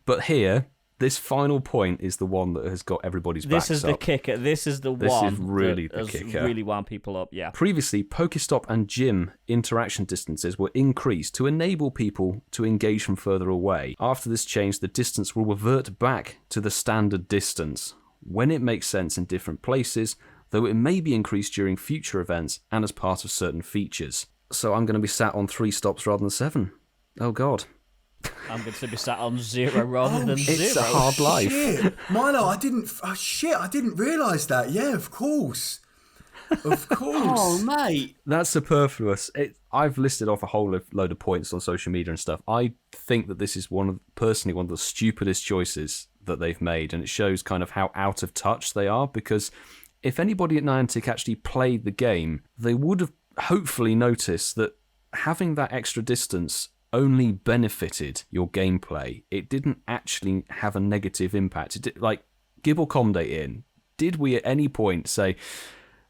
But here, this final point is the one that has got everybody's backs This is up. the kicker. This is This is really the kicker. Really wound people up, yeah. Previously, Pokestop and gym interaction distances were increased to enable people to engage from further away. After this change, the distance will revert back to the standard distance when it makes sense in different places, though it may be increased during future events and as part of certain features. So I'm going to be sat on 3 stops rather than 7. Oh, God. I'm going to be sat on 0 rather than 0. It's a hard life. Shit. Milo, I didn't realise that. Yeah, of course. Of course. Oh, mate. That's superfluous. I've listed off a whole load of points on social media and stuff. I think that this is personally one of the stupidest choices that they've made, and it shows kind of how out of touch they are, because if anybody at Niantic actually played the game, they would have hopefully noticed that having that extra distance only benefited your gameplay. It didn't actually have a negative impact. Like, Gibble Comday in, did we at any point say,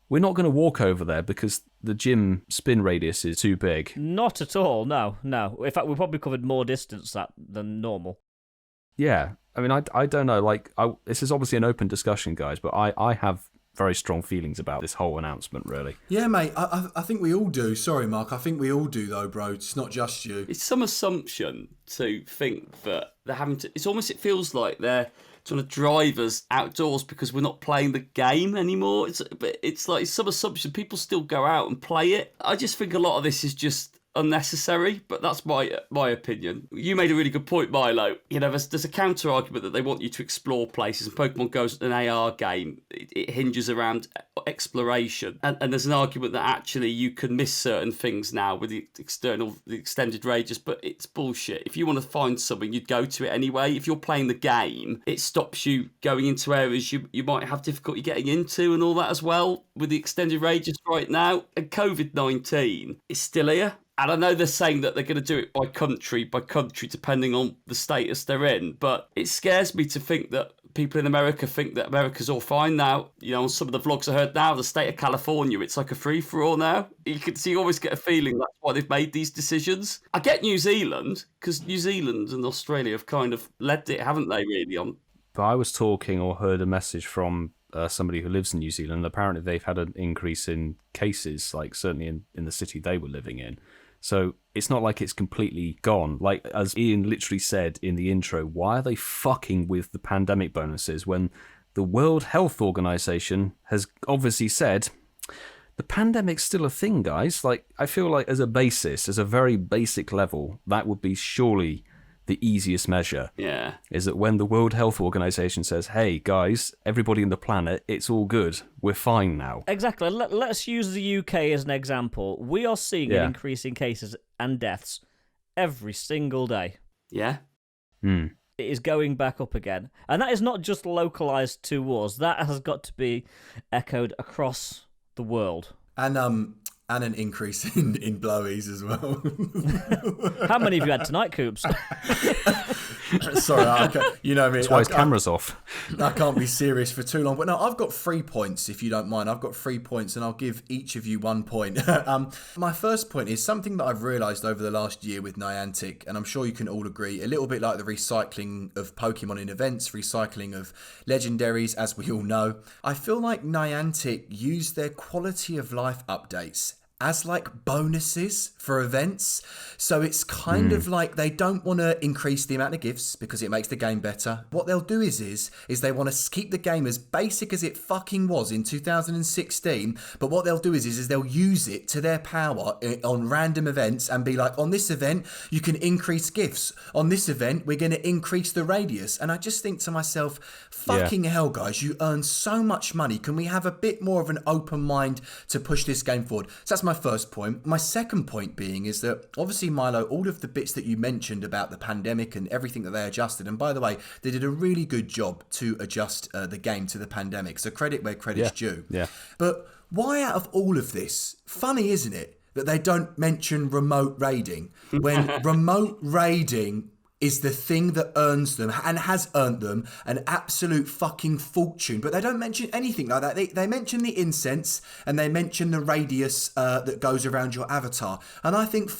we're not going to walk over there because the gym spin radius is too big? Not at all, no. In fact, we probably covered more distance than normal. Yeah, I mean, I don't know. Like, this is obviously an open discussion, guys, but I have very strong feelings about this whole announcement, really. Yeah, mate, I think we all do. Sorry, Mark, I think we all do, though, bro. It's not just you. It's some assumption to think that they're having to... It feels like they're trying to drive us outdoors because we're not playing the game anymore. It's like some assumption. People still go out and play it. I just think a lot of this is just unnecessary, but that's my opinion. You made a really good point, Milo. You know, there's a counter argument that they want you to explore places, and Pokemon Go's an AR game. It hinges around exploration, and there's an argument that actually you can miss certain things now with the extended ranges, but it's bullshit. If you want to find something, you'd go to it anyway. If you're playing the game, it stops you going into areas you might have difficulty getting into and all that as well with the extended ranges right now. And COVID-19 is still here. And I know they're saying that they're going to do it by country, depending on the status they're in. But it scares me to think that people in America think that America's all fine now. You know, on some of the vlogs I heard now, the state of California, it's like a free-for-all now. You always get a feeling that's why they've made these decisions. I get New Zealand, because New Zealand and Australia have kind of led it, haven't they, really? But I was talking or heard a message from somebody who lives in New Zealand. Apparently they've had an increase in cases, like certainly in the city they were living in. So it's not like it's completely gone. Like, as Ian literally said in the intro, why are they fucking with the pandemic bonuses when the World Health Organization has obviously said the pandemic's still a thing, guys? Like, I feel like as a very basic level, that would be surely the easiest measure. Yeah. Is that when the World Health Organization says, hey, guys, everybody on the planet, it's all good. We're fine now. Exactly. Let's use the UK as an example. We are seeing an increase in cases and deaths every single day. Yeah. It is going back up again. And that is not just localized to us. That has got to be echoed across the world. And an increase in blowies as well. How many have you had tonight, Coops? Sorry, you know me. That's why his camera's off. I can't be serious for too long. But no, I've got 3 points, if you don't mind. I've got 3 points, and I'll give each of you 1 point. My first point is something that I've realised over the last year with Niantic, and I'm sure you can all agree, a little bit like the recycling of Pokemon in events, recycling of legendaries, as we all know. I feel like Niantic use their quality of life updates as like bonuses for events. So it's kind of like they don't want to increase the amount of gifts because it makes the game better. What they'll do is they want to keep the game as basic as it fucking was in 2016. But what they'll do is they'll use it to their power on random events and be like, on this event, you can increase gifts. On this event, we're going to increase the radius. And I just think to myself, fucking hell, guys, you earn so much money. Can we have a bit more of an open mind to push this game forward? So that's my first point. My second point being is that obviously, Milo, all of the bits that you mentioned about the pandemic and everything that they adjusted, and by the way, they did a really good job to adjust the game to the pandemic. So credit where credit's due. Yeah. But why out of all of this, funny, isn't it, that they don't mention remote raiding when remote raiding is the thing that earns them and has earned them an absolute fucking fortune. But they don't mention anything like that. They mention the incense and they mention the radius that goes around your avatar. And I think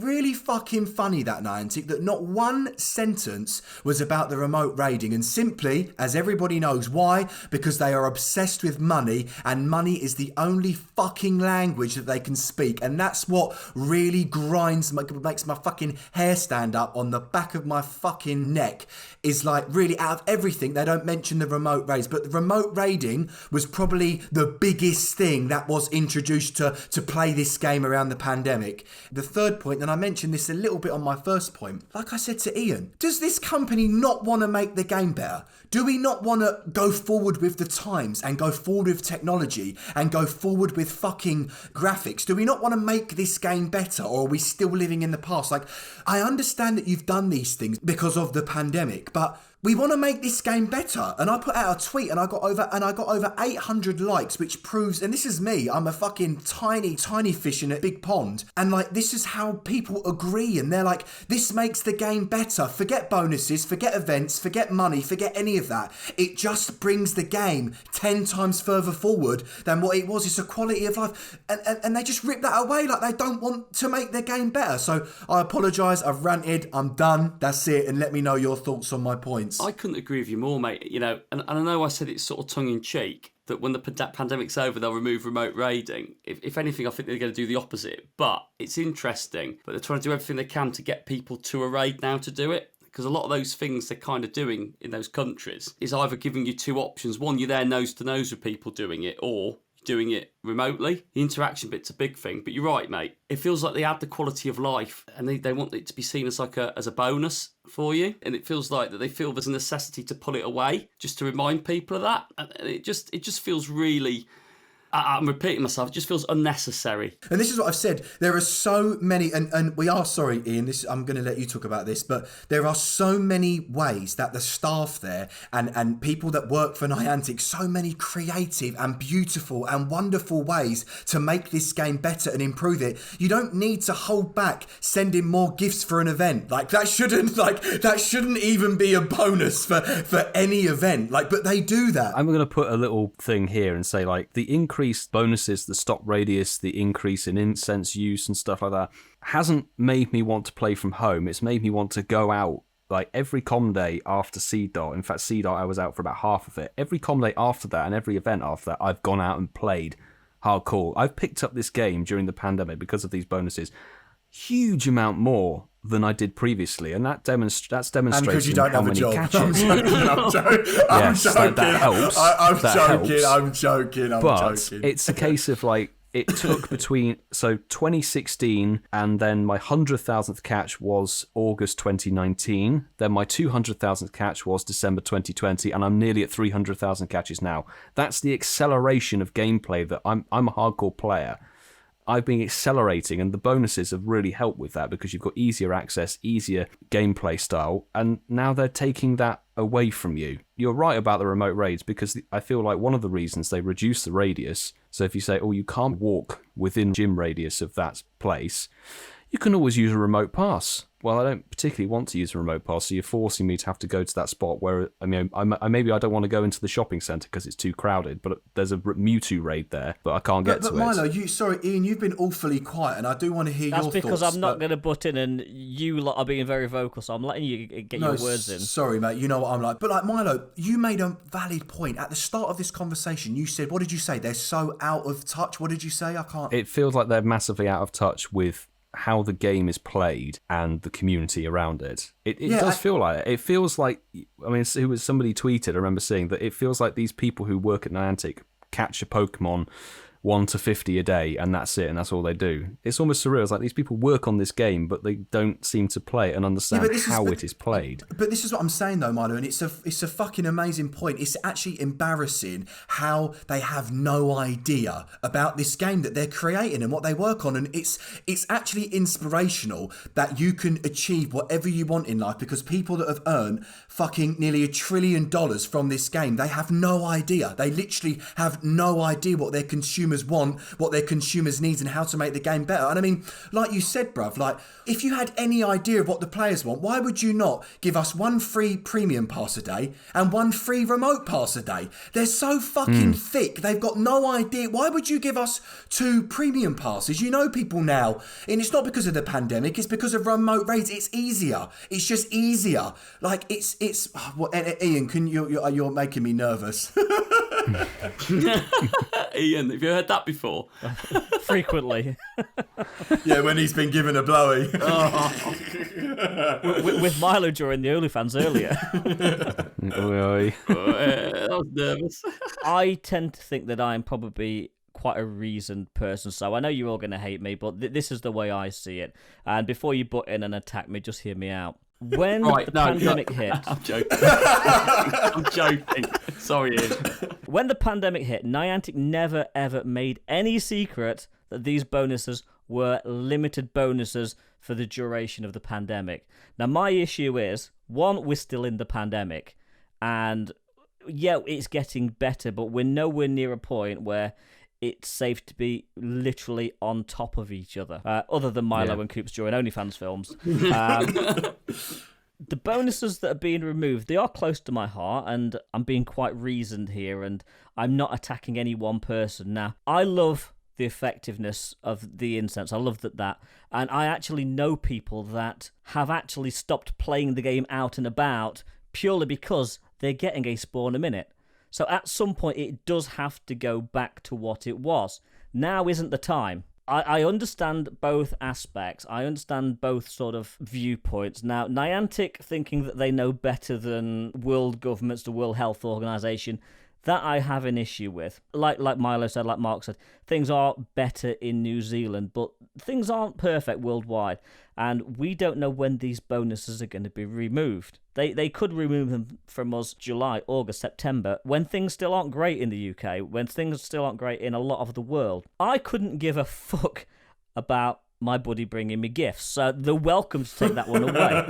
really fucking funny that Niantic, that not one sentence was about the remote raiding. And simply, as everybody knows, why? Because they are obsessed with money, and money is the only fucking language that they can speak. And that's what really makes my fucking hair stand up on the back of my fucking neck. Is like, really, out of everything, they don't mention the remote raids. But the remote raiding was probably the biggest thing that was introduced to play this game around the pandemic. The third point, and I mentioned this a little bit on my first point, like I said to Ian, does this company not want to make the game better? Do we not want to go forward with the times and go forward with technology and go forward with fucking graphics? Do we not want to make this game better, or are we still living in the past? Like, I understand that you've done these things because of the pandemic, but we want to make this game better. And I put out a tweet and I got over 800 likes, which proves, and this is me, I'm a fucking tiny fish in a big pond. And like, this is how people agree. And they're like, this makes the game better. Forget bonuses, forget events, forget money, forget any of that. It just brings the game 10 times further forward than what it was. It's a quality of life. And they just rip that away. Like, they don't want to make their game better. So I apologise. I've ranted. I'm done. That's it. And let me know your thoughts on my points. I couldn't agree with you more, mate. You know, and I know I said it's sort of tongue-in-cheek, that when the pandemic's over, they'll remove remote raiding. If anything, I think they're going to do the opposite. But it's interesting. But they're trying to do everything they can to get people to a raid now to do it. Because a lot of those things they're kind of doing in those countries is either giving you two options. One, you're there nose to nose with people doing it, or doing it remotely. The interaction bit's a big thing, but you're right, mate. It feels like they add the quality of life, and they want it to be seen as like as a bonus for you. And it feels like that they feel there's a necessity to pull it away just to remind people of that. And it just feels really. I'm repeating myself, it just feels unnecessary. And this is what I've said. There are so many, and we are sorry, Ian, I'm going to let you talk about this, but there are so many ways that the staff there and people that work for Niantic, so many creative and beautiful and wonderful ways to make this game better and improve it. You don't need to hold back sending more gifts for an event. That shouldn't even be a bonus for any event. But they do that. I'm going to put a little thing here and say, the increased bonuses, the stop radius, the increase in incense use and stuff like that hasn't made me want to play from home. It's made me want to go out. Every com day after C-Dot, in fact C-Dot I was out for about half of it. Every com day after that and every event after that, I've gone out and played hardcore. I've picked up this game during the pandemic because of these bonuses huge amount more than I did previously, and that's demonstrating and because you don't how have a many job. catches. I'm joking. That helps. I'm joking. But it's a case of it took between 2016 and then my 100,000th catch was August 2019. Then my 200,000th catch was December 2020, and I'm nearly at 300,000 catches now. That's the acceleration of gameplay that I'm a hardcore player. I've been accelerating, and the bonuses have really helped with that because you've got easier access, easier gameplay style, and now they're taking that away from you. You're right about the remote raids, because I feel like one of the reasons they reduce the radius, so if you say, you can't walk within gym radius of that place, you can always use a remote pass. Well, I don't particularly want to use a remote pass, so you're forcing me to have to go to that spot where, maybe I don't want to go into the shopping centre because it's too crowded, but there's a Mewtwo raid there, but I can't get to it. But Milo, Ian, you've been awfully quiet, and I do want to hear your thoughts. That's because I'm not going to butt in, and you lot are being very vocal, so I'm letting you get your words in. Sorry, mate, you know what I'm like. But Milo, you made a valid point. At the start of this conversation, you said, what did you say? They're so out of touch. What did you say? I can't... It feels like they're massively out of touch with how the game is played and the community around it. It does feel like it. It feels like, somebody tweeted, I remember seeing that it feels like these people who work at Niantic catch a Pokemon 1 to 50 a day, and that's it, and that's all they do. It's almost surreal. It's like these people work on this game, but they don't seem to play it and understand how it is played. But this is what I'm saying, though, Milo, and it's a fucking amazing point. It's actually embarrassing how they have no idea about this game that they're creating and what they work on, and it's actually inspirational that you can achieve whatever you want in life, because people that have earned fucking nearly $1 trillion from this game, they have no idea. They literally have no idea what their consumers want, what their consumers need, and how to make the game better. And like you said, bruv, if you had any idea of what the players want, why would you not give us 1 free premium pass a day and 1 free remote pass a day? They're so fucking thick, they've got no idea. Why would you give us 2 premium passes? You know people now, and it's not because of the pandemic, it's because of remote raids. It's easier. It's just easier. Ian, you're making me nervous. Ian, have you heard that before? Frequently. Yeah, when he's been given a blowy. with Milo during the OnlyFans earlier. I was nervous. I tend to think that I'm probably quite a reasoned person, so I know you're all going to hate me, but this is the way I see it. And before you butt in and attack me, just hear me out. When the pandemic hit... I'm joking. I'm joking. Sorry, Ian. When the pandemic hit, Niantic never ever made any secret that these bonuses were limited bonuses for the duration of the pandemic. Now, my issue is, One, we're still in the pandemic, and yeah, it's getting better, but we're nowhere near a point where it's safe to be literally on top of each other, other than Milo and Coops during OnlyFans films. The bonuses that are being removed, they are close to my heart, and I'm being quite reasoned here, and I'm not attacking any one person. Now, I love the effectiveness of the Incensed. I love that. And I actually know people that have actually stopped playing the game out and about purely because they're getting a spawn a minute. So at some point, it does have to go back to what it was. Now isn't the time. I understand both aspects. I understand both sort of viewpoints. Now, Niantic thinking that they know better than world governments, the World Health Organization, that I have an issue with. Like Milo said, like Mark said, things are better in New Zealand, but things aren't perfect worldwide. And we don't know when these bonuses are going to be removed. They could remove them from us July, August, September, when things still aren't great in the UK, when things still aren't great in a lot of the world. I couldn't give a fuck about my buddy bringing me gifts, so they're welcome to take that one away.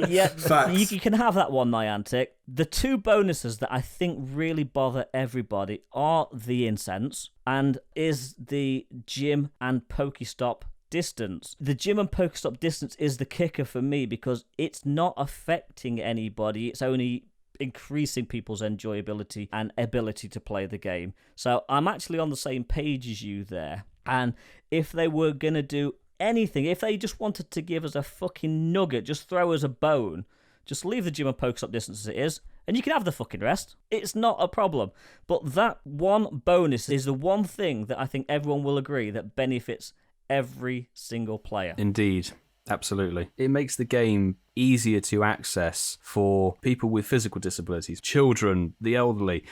Yeah, you can have that one, Niantic. The two bonuses that I think really bother everybody are the incense and is the gym and Pokestop distance. The gym and Pokestop distance is the kicker for me because it's not affecting anybody. It's only increasing people's enjoyability and ability to play the game. So I'm actually on the same page as you there. And if they were going to do anything, if they just wanted to give us a fucking nugget, just throw us a bone, just leave the gym and Pokestop distance as it is, and you can have the fucking rest. It's not a problem. But that one bonus is the one thing that I think everyone will agree that benefits every single player. Indeed. Absolutely. It makes the game easier to access for people with physical disabilities, children, the elderly.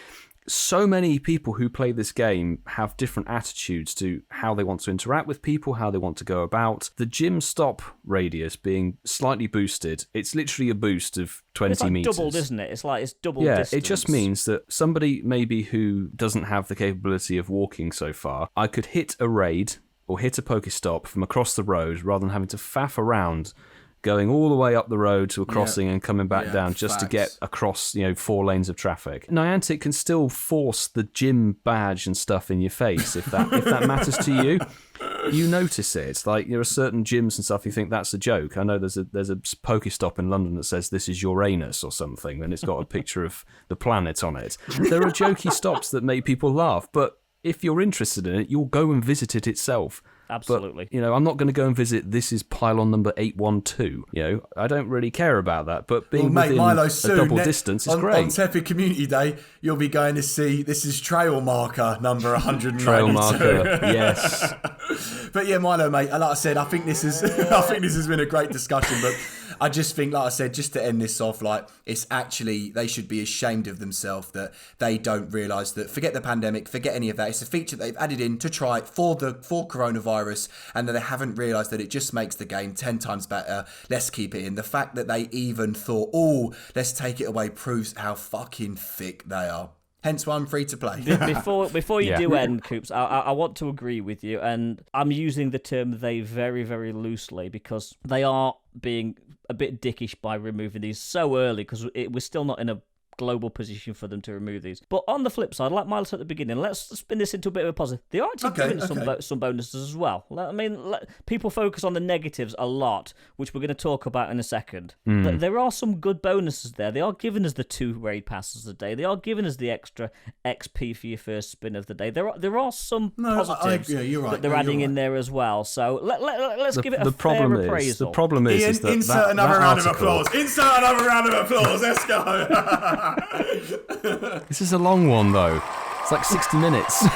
So many people who play this game have different attitudes to how they want to interact with people, how they want to go about. The gym stop radius being slightly boosted, it's literally a boost of 20 it's like meters. Doubled, isn't it? It's like it's double distance. Yeah, it just means that somebody maybe who doesn't have the capability of walking so far, I could hit a raid or hit a Pokestop from across the road rather than having to faff around going all the way up the road to a crossing and coming back down just to get across, 4 lanes of traffic. Niantic can still force the gym badge and stuff in your face if that matters to you. You notice it. It's like there are certain gyms and stuff you think that's a joke. I know there's a Pokestop in London that says this is Uranus or something, and it's got a picture of the planet on it. There are jokey stops that make people laugh, but if you're interested in it, you'll go and visit it itself. Absolutely. But, I'm not going to go and visit this is pylon number 812. I don't really care about that. But being within Milo, a double distance is great. On Tepi Community Day, you'll be going to see this is trail marker number 192. Trail marker, yes. But yeah, Milo, mate, like I said, I think this has been a great discussion, but I just think, like I said, just to end this off, like, it's actually, they should be ashamed of themselves that they don't realise that, forget the pandemic, forget any of that, it's a feature that they've added in to try for coronavirus, and that they haven't realised that it just makes the game 10 times better. Let's keep it in. The fact that they even thought, let's take it away proves how fucking thick they are. Hence why I'm free to play. Before you do end, Coops, I want to agree with you, and I'm using the term they very, very loosely because they are being a bit dickish by removing these so early because we're still not in a global position for them to remove these. But on the flip side, like Miles said at the beginning, let's spin this into a bit of a positive. They are actually giving us some bonuses as well. I mean, people focus on the negatives a lot, which we're going to talk about in a second. There are some good bonuses there. They are giving us the 2 raid passes a day. They are giving us the extra XP for your first spin of the day. There are some positives that they're adding in there as well. So let's give it a fair appraisal. The problem is, Ian, is that insert another round of applause. Insert another round of applause. Let's go. This is a long one though. It's like 60 minutes.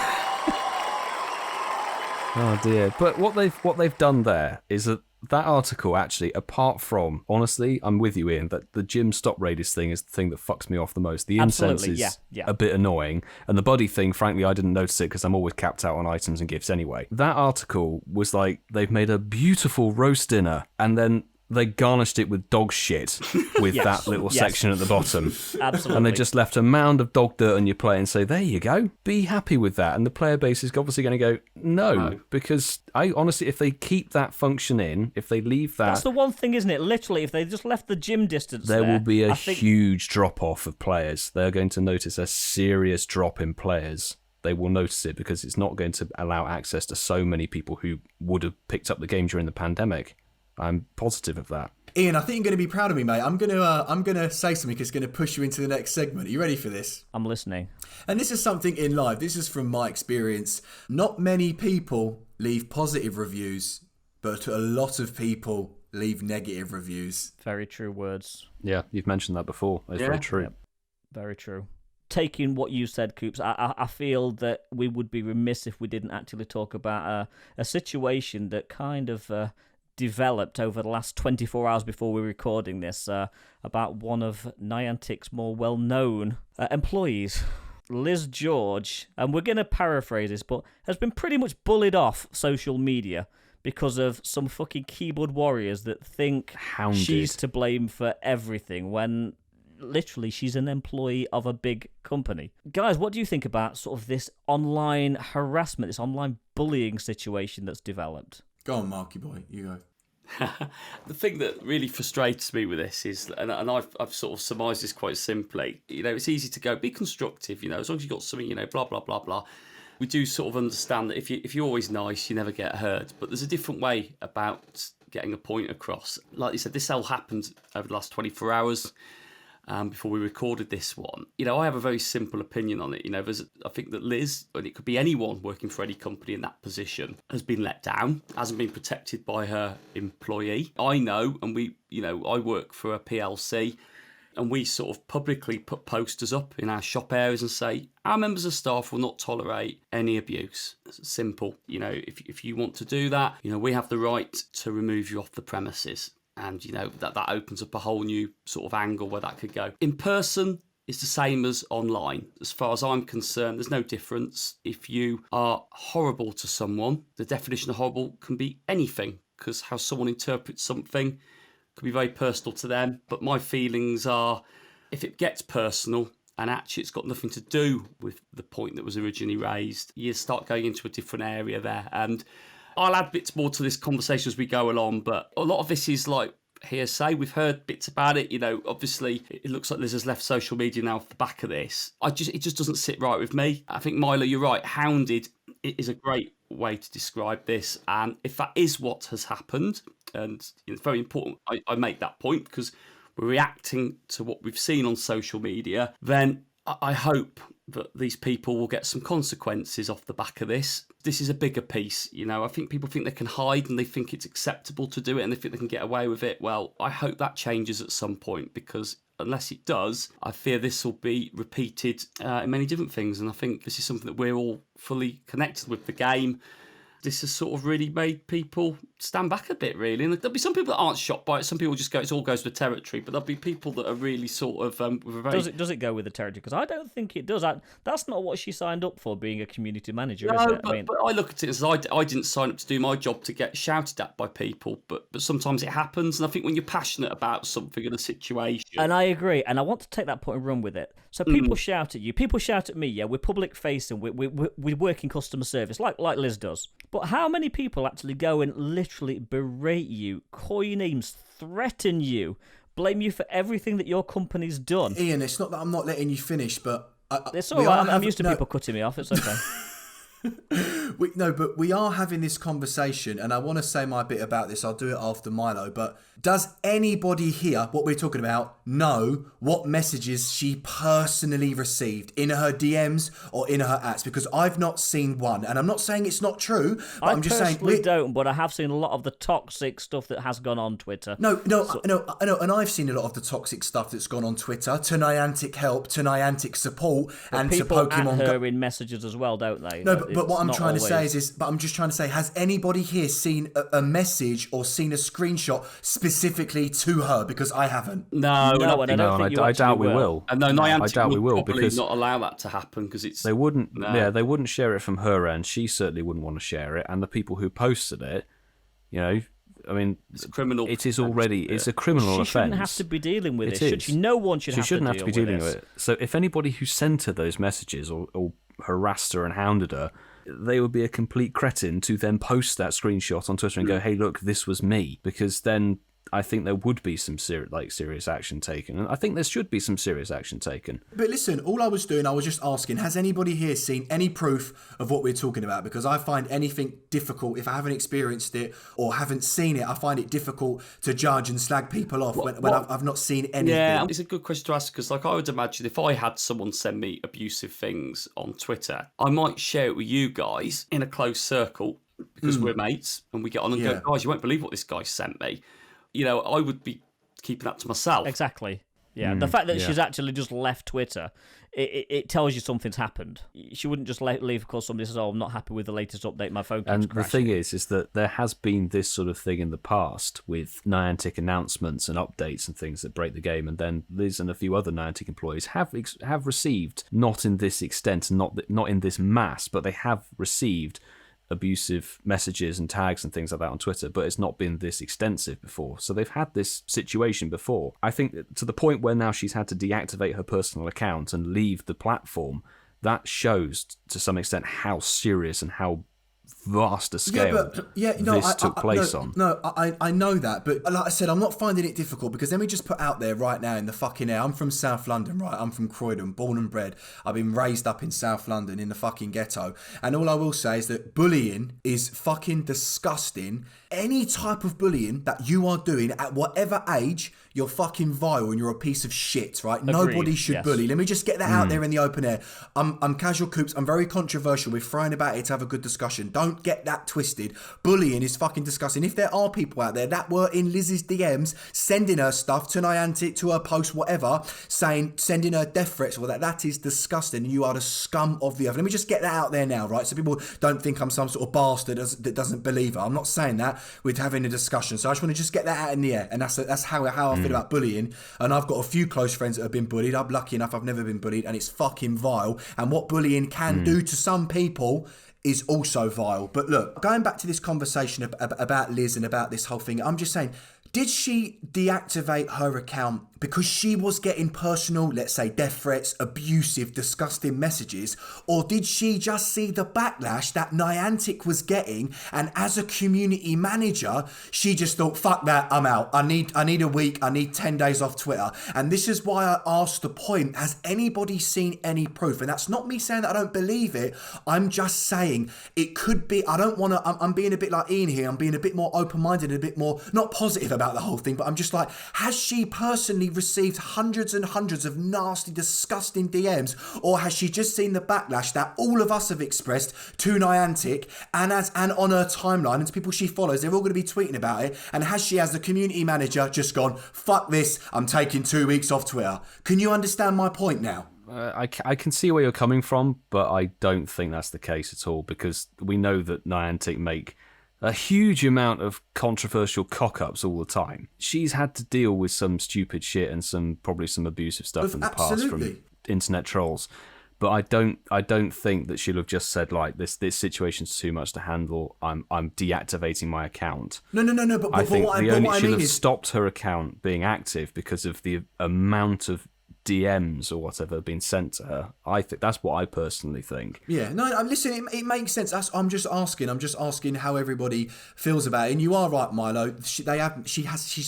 Oh dear. But what they've done there is that article actually, apart from, honestly, I'm with you, Ian, that the gym stop radius thing is the thing that fucks me off the most. The incense is a bit annoying, and the buddy thing, frankly, I didn't notice it because I'm always capped out on items and gifts anyway. That article was like, they've made a beautiful roast dinner, and then they garnished it with dog shit with that little section at the bottom. Absolutely. And they just left a mound of dog dirt on your play and say, there you go, be happy with that. And the player base is obviously going to go, no, because I honestly, if they keep that function in, if they leave that... That's the one thing, isn't it? Literally, if they just left the gym distance there will be a huge drop-off of players. They're going to notice a serious drop in players. They will notice it because it's not going to allow access to so many people who would have picked up the game during the pandemic. I'm positive of that. Ian, I think you're going to be proud of me, mate. I'm gonna say something that's going to push you into the next segment. Are you ready for this? I'm listening. And this is something in life. This is from my experience. Not many people leave positive reviews, but a lot of people leave negative reviews. Very true words. Yeah, you've mentioned that before. It's very true. Yep. Very true. Taking what you said, Coops, I feel that we would be remiss if we didn't actually talk about a situation that kind of developed over the last 24 hours before we're recording this about one of Niantic's more well-known employees, Liz George, and we're going to paraphrase this, but has been pretty much bullied off social media because of some fucking keyboard warriors that think she's to blame for everything when... literally, she's an employee of a big company. Guys, what do you think about sort of this online harassment, this online bullying situation that's developed? Go on, Marky boy, you go. The thing that really frustrates me with this is, and I've sort of surmised this quite simply, it's easy to go, be constructive, as long as you've got something, blah, blah, blah, blah. We do sort of understand that if you're always nice, you never get hurt, but there's a different way about getting a point across. Like you said, this all happened over the last 24 hours. Before we recorded this one, I have a very simple opinion on it. I think that Liz, and it could be anyone working for any company in that position, has been let down, hasn't been protected by her employee. I know, and I work for a PLC, and we sort of publicly put posters up in our shop areas and say, our members of staff will not tolerate any abuse. It's simple. If you want to do that, we have the right to remove you off the premises. And, that opens up a whole new sort of angle where that could go. In person, it's the same as online. As far as I'm concerned, there's no difference. If you are horrible to someone, the definition of horrible can be anything, because how someone interprets something could be very personal to them. But my feelings are, if it gets personal, and actually it's got nothing to do with the point that was originally raised, you start going into a different area there. And I'll add bits more to this conversation as we go along, but a lot of this is like hearsay. We've heard bits about it. Obviously, it looks like Liz has left social media now off the back of this. It just doesn't sit right with me. I think, Milo, you're right. Hounded is a great way to describe this. And if that is what has happened, and it's very important I make that point because we're reacting to what we've seen on social media, then I hope that these people will get some consequences off the back of this. This is a bigger piece, I think people think they can hide and they think it's acceptable to do it and they think they can get away with it. Well, I hope that changes at some point because unless it does, I fear this will be repeated in many different things. And I think this is something that we're all fully connected with the game. This has sort of really made people stand back a bit, really. And there'll be some people that aren't shocked by it. Some people just go, it all goes with territory. But there'll be people that are really sort of... with a very... Does it go with the territory? Because I don't think it does. That's not what she signed up for, being a community manager, no, is it? But I look at it as I didn't sign up to do my job to get shouted at by people. But sometimes it happens. And I think when you're passionate about something in a situation... And I agree. And I want to take that point and run with it. So people shout at you. People shout at me, yeah. We're public facing. We work in customer service, like Liz does. But how many people actually go and literally berate you, call you names, threaten you, blame you for everything that your company's done? Ian, it's not that I'm not letting you finish, but... It's all right. I'm used to people cutting me off. It's okay. But we are having this conversation, and I want to say my bit about this. I'll do it after Milo, but does anybody here, what we're talking about, know what messages she personally received in her DMs or in her ats? Because I've not seen one, and I'm not saying it's not true, but I'm just saying... I personally don't, but I have seen a lot of the toxic stuff that has gone on Twitter. No, and I've seen a lot of the toxic stuff that's gone on Twitter, to Niantic help, to Niantic support, but and to Pokemon... People at her in messages as well, don't they? No, but what I'm trying to say is, I'm just trying to say, has anybody here seen a message or seen a screenshot specifically to her? Because I haven't. No, I doubt we will. And no, Niantic I doubt we will probably because not allow that to happen because it's they wouldn't. No. Yeah, they wouldn't share it from her end. She certainly wouldn't want to share it, and the people who posted it, I mean, it's a criminal. It is already. It's a criminal offence. She shouldn't have to be dealing with this. No one should have to deal with this. She shouldn't have to be dealing with it. So if anybody who sent her those messages or harassed her and hounded her, they would be a complete cretin to then post that screenshot on Twitter and go, "Hey, look, this was me," because then I think there would be some serious action taken, and I think there should be some serious action taken. But listen, all I was doing, I was just asking, has anybody here seen any proof of what we're talking about? Because I find anything difficult if I haven't experienced it or haven't seen it. I find it difficult to judge and slag people off when I've not seen anything. Yeah, it's a good question to ask, because like I would imagine if I had someone send me abusive things on Twitter, I might share it with you guys in a close circle because we're mates and we get on and go, guys, you won't believe what this guy sent me. You know, I would be keeping that to myself. Exactly. Yeah. The fact that she's actually just left Twitter, it tells you something's happened. She wouldn't just leave because somebody says, "Oh, I'm not happy with the latest update. My phone keeps crashing." The thing is that there has been this sort of thing in the past with Niantic announcements and updates and things that break the game, and then Liz and a few other Niantic employees have received, not in this extent, not in this mass, but they have received abusive messages and tags and things like that on Twitter, but it's not been this extensive before. So they've had this situation before. I think to the point where now she's had to deactivate her personal account and leave the platform, that shows to some extent how serious and how vast a scale this took place on. No, I know that, but like I said, I'm not finding it difficult because let me just put out there right now in the fucking air, I'm from South London, right? I'm from Croydon, born and bred. I've been raised up in South London in the fucking ghetto. And all I will say is that bullying is fucking disgusting. Any type of bullying that you are doing at whatever age, you're fucking vile and you're a piece of shit, right? Agreed, Nobody should bully. Let me just get that out there in the open air. I'm casual Coops. I'm very controversial. We're throwing about it to have a good discussion. Don't get that twisted. Bullying is fucking disgusting. If there are people out there that were in Liz's DMs sending her stuff to Niantic, to her post, whatever, sending her death threats, well, that is disgusting. You are the scum of the earth. Let me just get that out there now, right? So people don't think I'm some sort of bastard that doesn't believe her. I'm not saying that. We're having a discussion. So I just want to just get that out in the air. And that's how I feel about bullying. And I've got a few close friends that have been bullied. I'm lucky enough I've never been bullied, and it's fucking vile. And what bullying can do to some people is also vile. But look, going back to this conversation about Liz and about this whole thing, I'm just saying, did she deactivate her account because she was getting personal, let's say death threats, abusive, disgusting messages? Or did she just see the backlash that Niantic was getting, and as a community manager, she just thought, fuck that, I'm out. I need a week, I need 10 days off Twitter. And this is why I asked the point, has anybody seen any proof? And that's not me saying that I don't believe it. I'm just saying it could be, I'm being a bit like Ian here, I'm being a bit more open-minded, a bit more, not positive about the whole thing, but I'm just like, has she personally received hundreds and hundreds of nasty, disgusting DMs, or has she just seen the backlash that all of us have expressed to Niantic and on her timeline, and to people she follows, they're all going to be tweeting about it, and has she, as the community manager, just gone, fuck this, I'm taking 2 weeks off Twitter? Can you understand my point now? I can see where you're coming from, but I don't think that's the case at all, because we know that Niantic make a huge amount of controversial cock-ups all the time. She's had to deal with some stupid shit and probably some abusive stuff in the past from internet trolls. But I don't think that she'll have just said, like, this situation's too much to handle, I'm deactivating my account. No. But I think she'll have is stopped her account being active because of the amount of DMs or whatever have been sent to her. I think that's what I personally think. Yeah, no, listen, it makes sense. I'm just asking how everybody feels about it. And you are right, Milo. She's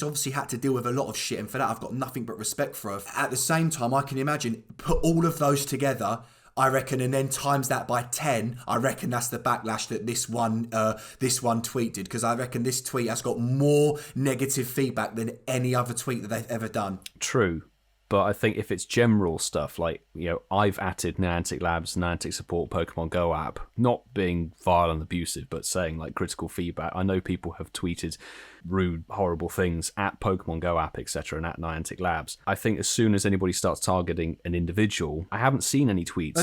obviously had to deal with a lot of shit, and for that I've got nothing but respect for her. At the same time, I can imagine, put all of those together, I reckon, and then times that by 10, I reckon that's the backlash that this one tweet did, because I reckon this tweet has got more negative feedback than any other tweet that they've ever done. True. But I think if it's general stuff, like, I've added Niantic Labs, Niantic Support, Pokemon Go app, not being vile and abusive, but saying, like, critical feedback. I know people have tweeted rude, horrible things at Pokemon Go app, etc., and at Niantic Labs. I think as soon as anybody starts targeting an individual, I haven't seen any tweets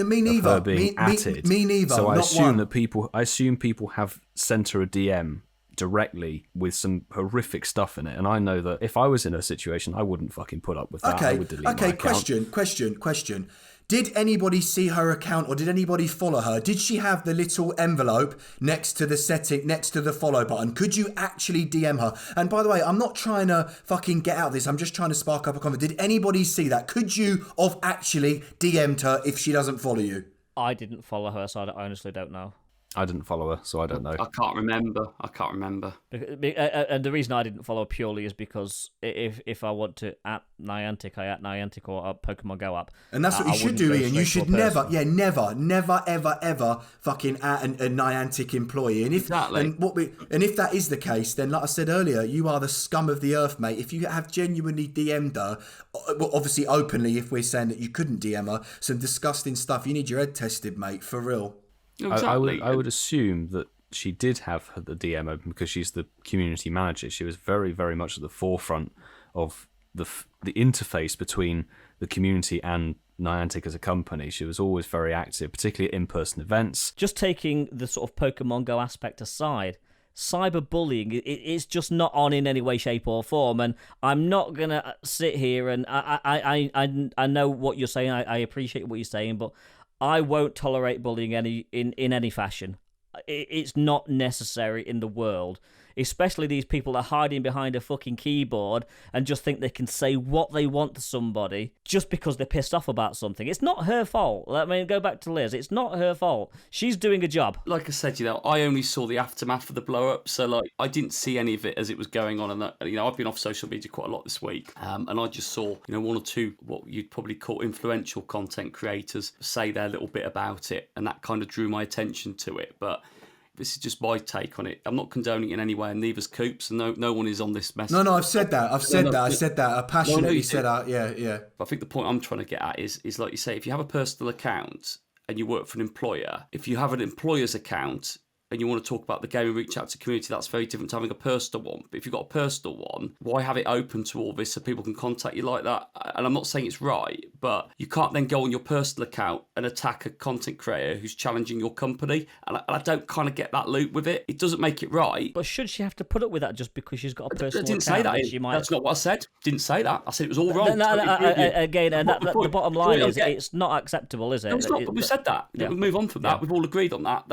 me neither. of her being atted. Me neither. So I not assume one. people have sent her a DM directly with some horrific stuff in it. And I know that if I was in a situation, I wouldn't fucking put up with that. I would delete my account. Question. Did anybody see her account or did anybody follow her? Did she have the little envelope next to the setting, next to the follow button? Could you actually DM her? And by the way, I'm not trying to fucking get out of this. I'm just trying to spark up a conversation. Did anybody see that? Could you have actually DM'd her if she doesn't follow you? I didn't follow her, so I honestly don't know. I didn't follow her, so I don't know. I can't remember. And the reason I didn't follow purely is because if I want to at Niantic, I at Niantic or a Pokemon Go app. And that's what you should do, Ian. You should never, ever fucking at a Niantic employee. And if if that is the case, then like I said earlier, you are the scum of the earth, mate. If you have genuinely DM'd her, well, obviously openly, if we're saying that you couldn't DM her, some disgusting stuff, you need your head tested, mate, for real. Exactly. I would assume that she did have the DM open because she's the community manager. She was very, very much at the forefront of the interface between the community and Niantic as a company. She was always very active, particularly at in-person events. Just taking the sort of Pokemon Go aspect aside, cyberbullying it's just not on in any way, shape or form. And I'm not going to sit here and I know what you're saying. I appreciate what you're saying, but I won't tolerate bullying in any fashion. It's not necessary in the world. Especially these people that are hiding behind a fucking keyboard and just think they can say what they want to somebody just because they're pissed off about something. It's not her fault. I mean, go back to Liz. It's not her fault. She's doing a job. Like I said, I only saw the aftermath of the blow-up, so I didn't see any of it as it was going on. And I've been off social media quite a lot this week, and I just saw one or two what you'd probably call influential content creators say their little bit about it, and that kind of drew my attention to it. But this is just my take on it. I'm not condoning it in any way, and neither's Coops, and no one is on this message. No, I've said that. I said that. I passionately said that. Yeah. But I think the point I'm trying to get at is like you say, if you have a personal account and you work for an employer, if you have an employer's account and you want to talk about the game and reach out to the community, that's very different to having a personal one. But if you've got a personal one, why have it open to all this so people can contact you like that? And I'm not saying it's right, but you can't then go on your personal account and attack a content creator who's challenging your company. And I don't kind of get that loop with it. It doesn't make it right. But should she have to put up with that just because she's got a personal account? I didn't say that. She might... That's not what I said. Didn't say that. I said it was all wrong. Again, the bottom line is it's not acceptable, is it? No, it's not, but we said that. Yeah. We move on from that. We've all agreed on that.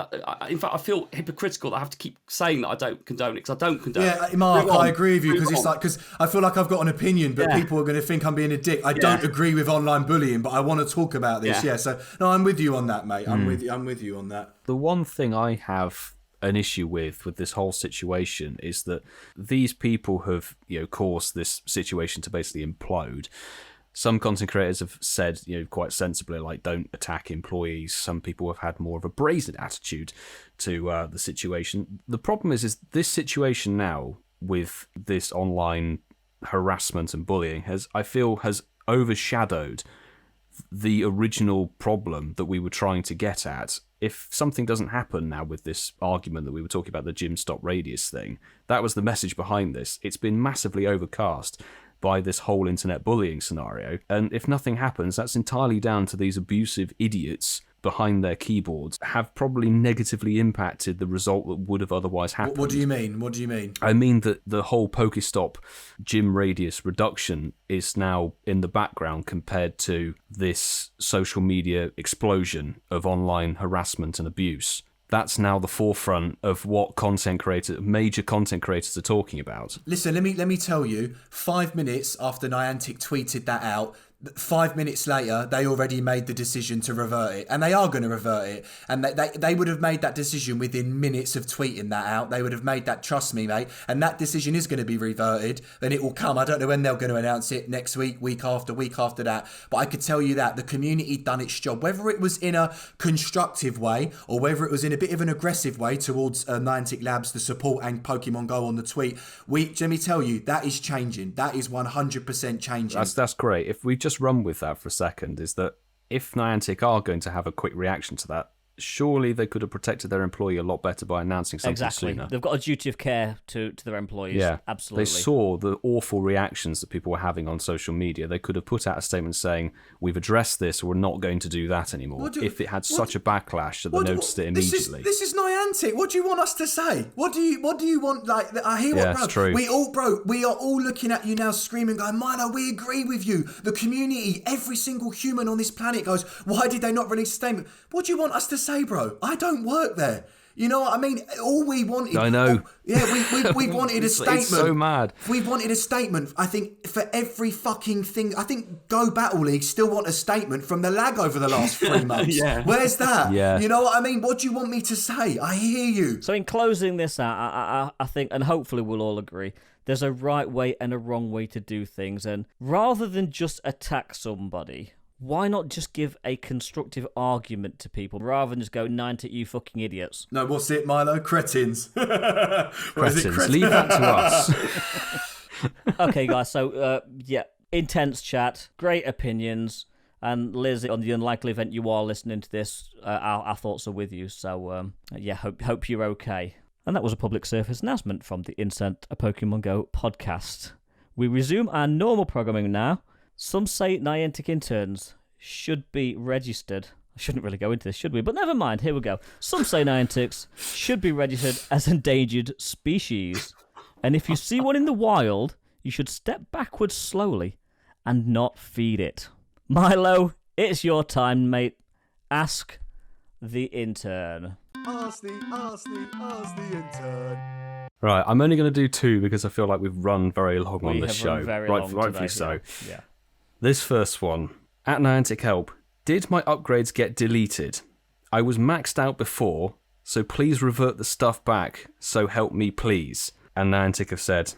In fact, I feel hypocritical that I have to keep saying that I don't condone it, because I don't condone it. Yeah, Mark, I agree with you, because I feel like I've got an opinion, but people are going to think I'm being a dick. I don't agree with online bullying, but I want to talk about this. Yeah, so no, I'm with you on that, mate. I'm with you on that. The one thing I have an issue with this whole situation is that these people have caused this situation to basically implode. Some content creators have said, quite sensibly, like, don't attack employees. Some people have had more of a brazen attitude to the situation. The problem is this situation now with this online harassment and bullying has overshadowed the original problem that we were trying to get at. If something doesn't happen now with this argument that we were talking about, the Gym Stop Radius thing, that was the message behind this. It's been massively overcast by this whole internet bullying scenario. And if nothing happens, that's entirely down to these abusive idiots behind their keyboards have probably negatively impacted the result that would have otherwise happened. What do you mean? I mean that the whole Pokestop gym radius reduction is now in the background compared to this social media explosion of online harassment and abuse. That's now the forefront of what major content creators are talking about. Listen, let me tell you, 5 minutes after Niantic tweeted that out, 5 minutes later, they already made the decision to revert it. And they are going to revert it. And they would have made that decision within minutes of tweeting that out. They would have made that, trust me, mate. And that decision is going to be reverted. And it will come. I don't know when they're going to announce it, next week, week after that. But I could tell you that the community done its job. Whether it was in a constructive way or whether it was in a bit of an aggressive way towards Niantic Labs, the support and Pokemon Go on the tweet, let me tell you, that is changing. That is 100% changing. That's great. If we just run with that for a second, is that if Niantic are going to have a quick reaction to that, surely they could have protected their employee a lot better by announcing something sooner. They've got a duty of care to their employees. Yeah, absolutely. They saw the awful reactions that people were having on social media. They could have put out a statement saying, we've addressed this, we're not going to do that anymore. If it had such a backlash that they noticed it immediately. This is Niantic. What do you want us to say? What do you want? Like, I hear what, bro. It's true. We are all looking at you now screaming, going, Milo, we agree with you. The community, every single human on this planet goes, why did they not release a statement? What do you want us to say, bro? I don't work there. You know what I mean? All we wanted... I know. We wanted a statement. It's so mad. We wanted a statement, I think, for every fucking thing. I think Go Battle League still want a statement from the lag over the last 3 months. Yeah. Where's that? Yeah. You know what I mean? What do you want me to say? I hear you. So in closing this out, I think, and hopefully we'll all agree, there's a right way and a wrong way to do things. And rather than just attack somebody... why not just give a constructive argument to people rather than just go, Niantic, you fucking idiots? No, what's it, Milo? Cretins. Cretins. Leave that to us. Okay, guys, so, intense chat, great opinions, and Liz, on the unlikely event you are listening to this, our thoughts are with you, so, hope you're okay. And that was a public service announcement from the Incensed, a Pokemon Go podcast. We resume our normal programming now. Some say Niantic interns should be registered. I shouldn't really go into this, should we? But never mind, here we go. Some say Niantics should be registered as endangered species. And if you see one in the wild, you should step backwards slowly and not feed it. Milo, it's your time, mate. Ask the intern. Ask the intern. Right, I'm only going to do 2 because I feel like we've run very long on this show. Rightfully today, so. Yeah. This first one. At Niantic Help, did my upgrades get deleted? I was maxed out before, so please revert the stuff back, so help me please. And Niantic have said,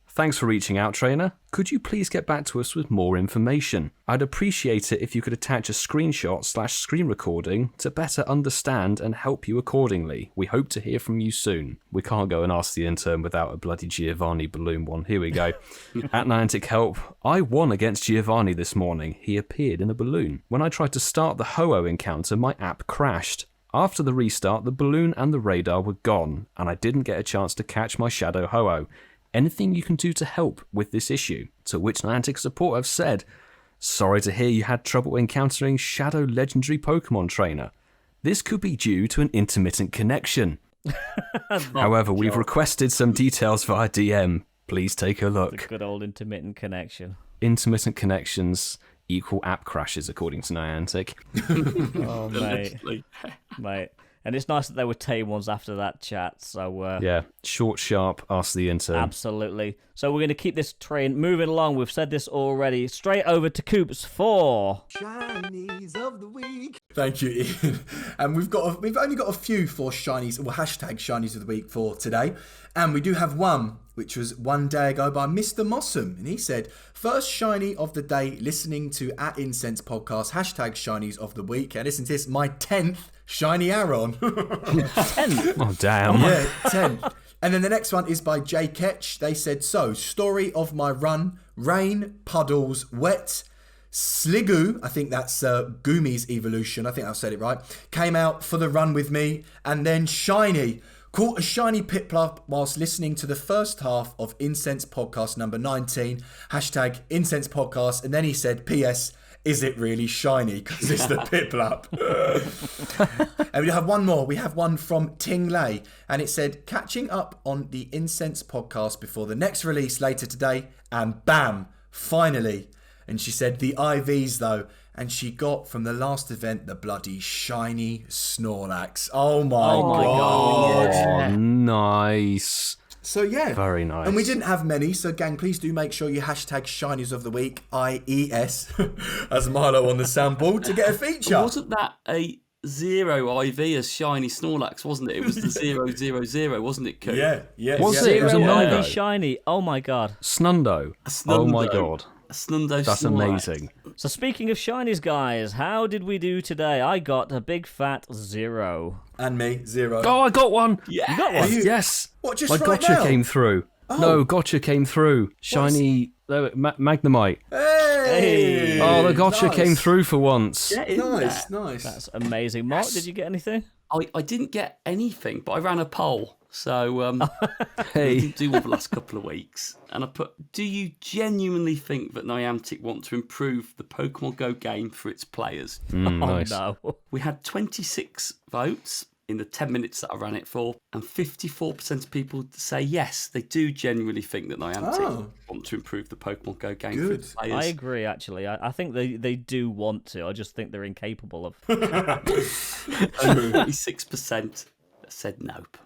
thanks for reaching out, trainer. Could you please get back to us with more information? I'd appreciate it if you could attach a screenshot/screen recording to better understand and help you accordingly. We hope to hear from you soon. We can't go and ask the intern without a bloody Giovanni balloon one. Here we go. At Niantic Help, I won against Giovanni this morning. He appeared in a balloon. When I tried to start the Ho-Oh encounter, my app crashed. After the restart, the balloon and the radar were gone, and I didn't get a chance to catch my Shadow Ho-Oh. Anything you can do to help with this issue? To which Niantic support have said, sorry to hear you had trouble encountering Shadow Legendary Pokemon Trainer. This could be due to an intermittent connection. However, we've requested some details via DM. Please take a look. The good old intermittent connection. Intermittent connections equal app crashes, according to Niantic. Oh, mate. And it's nice that there were tame ones after that chat. So yeah, short, sharp, ask the intern. Absolutely. So we're going to keep this train moving along. We've said this already. Straight over to Coops for Shinies of the week. Thank you, Ian. And we've only got a few for Shinies, or hashtag Shinies of the week for today. And we do have one, which was one day ago by Mr. Mottram. And he said, first Shiny of the day, listening to @Incensed podcast, hashtag Shinies of the week. And listen to this, my 10th Shiny Aron. 10. Oh, damn. Yeah, 10. And then the next one is by J Ketch. They said, so, story of my run, rain, puddles, wet, Sliggoo, I think that's Gumi's evolution, I think I've said it right, came out for the run with me, and then Shiny. Caught a shiny Piplup whilst listening to the first half of Incensed podcast number 19, hashtag Incensed podcast, and then he said, P.S., is it really shiny? Because it's the Piplup. And we have one more. We have one from Ting Lei, and it said, catching up on the Incensed podcast before the next release later today, and bam, finally. And she said, the IVs though, and she got from the last event the bloody shiny Snorlax. Oh my god. Oh, nice. So yeah, very nice. And we didn't have many, so gang, please do make sure you hashtag Shinies of the Week, IES, as Milo on the soundboard, to get a feature. Wasn't that a 0 IV as shiny Snorlax, wasn't it? It was the 000, wasn't it, Coop? Yeah. Was it? It was a Zero no. shiny. Oh my god. Snundo. Snundo. Oh my god. Snundo That's Snorlax. amazing. So speaking of shinies, guys, how did we do today? I got a big fat 0. And me, 0. Oh, I got one. Yeah. You got one? You- Yes. What, just My right gotcha now? came through. No, Gotcha came through. Shiny Magnemite. Hey! Oh, the Gotcha nice. came through for once. Get in Nice, there. nice. That's amazing. Mark, did you get anything? I didn't get anything, but I ran a poll. So Hey. I didn't do one the last couple of weeks. And I put, do you genuinely think that Niantic want to improve the Pokemon Go game for its players? Nice. Oh, no. We had 26 votes in the 10 minutes that I ran it for, and 54% of people say yes, they do genuinely think that Niantic want to improve the Pokemon Go game for its players. I agree, actually. I think they do want to. I just think they're incapable of. 26% said nope.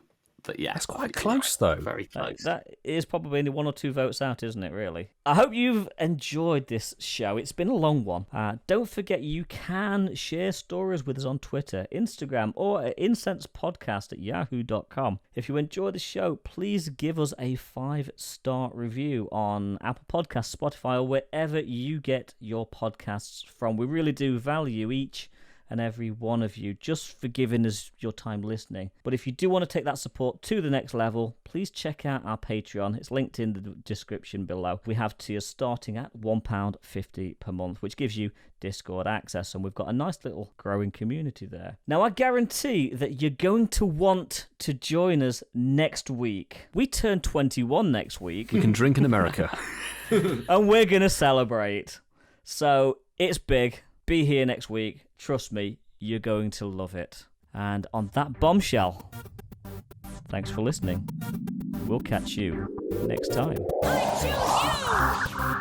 But yeah, That's quite close, though. Very close. That is probably only 1 or 2 votes out, isn't it, really? I hope you've enjoyed this show. It's been a long one. Don't forget you can share stories with us on Twitter, Instagram, or at incensepodcast@yahoo.com. If you enjoy the show, please give us a 5-star review on Apple Podcasts, Spotify, or wherever you get your podcasts from. We really do value each and every one of you just for giving us your time listening. But if you do want to take that support to the next level, please check out our Patreon. It's linked in the description below. We have tiers starting at £1.50 per month, which gives you Discord access, and we've got a nice little growing community there. Now, I guarantee that you're going to want to join us next week. We turn 21 next week. We can drink in America. And we're going to celebrate. So it's big. Be here next week. Trust me, you're going to love it. And on that bombshell, thanks for listening. We'll catch you next time. I choose you!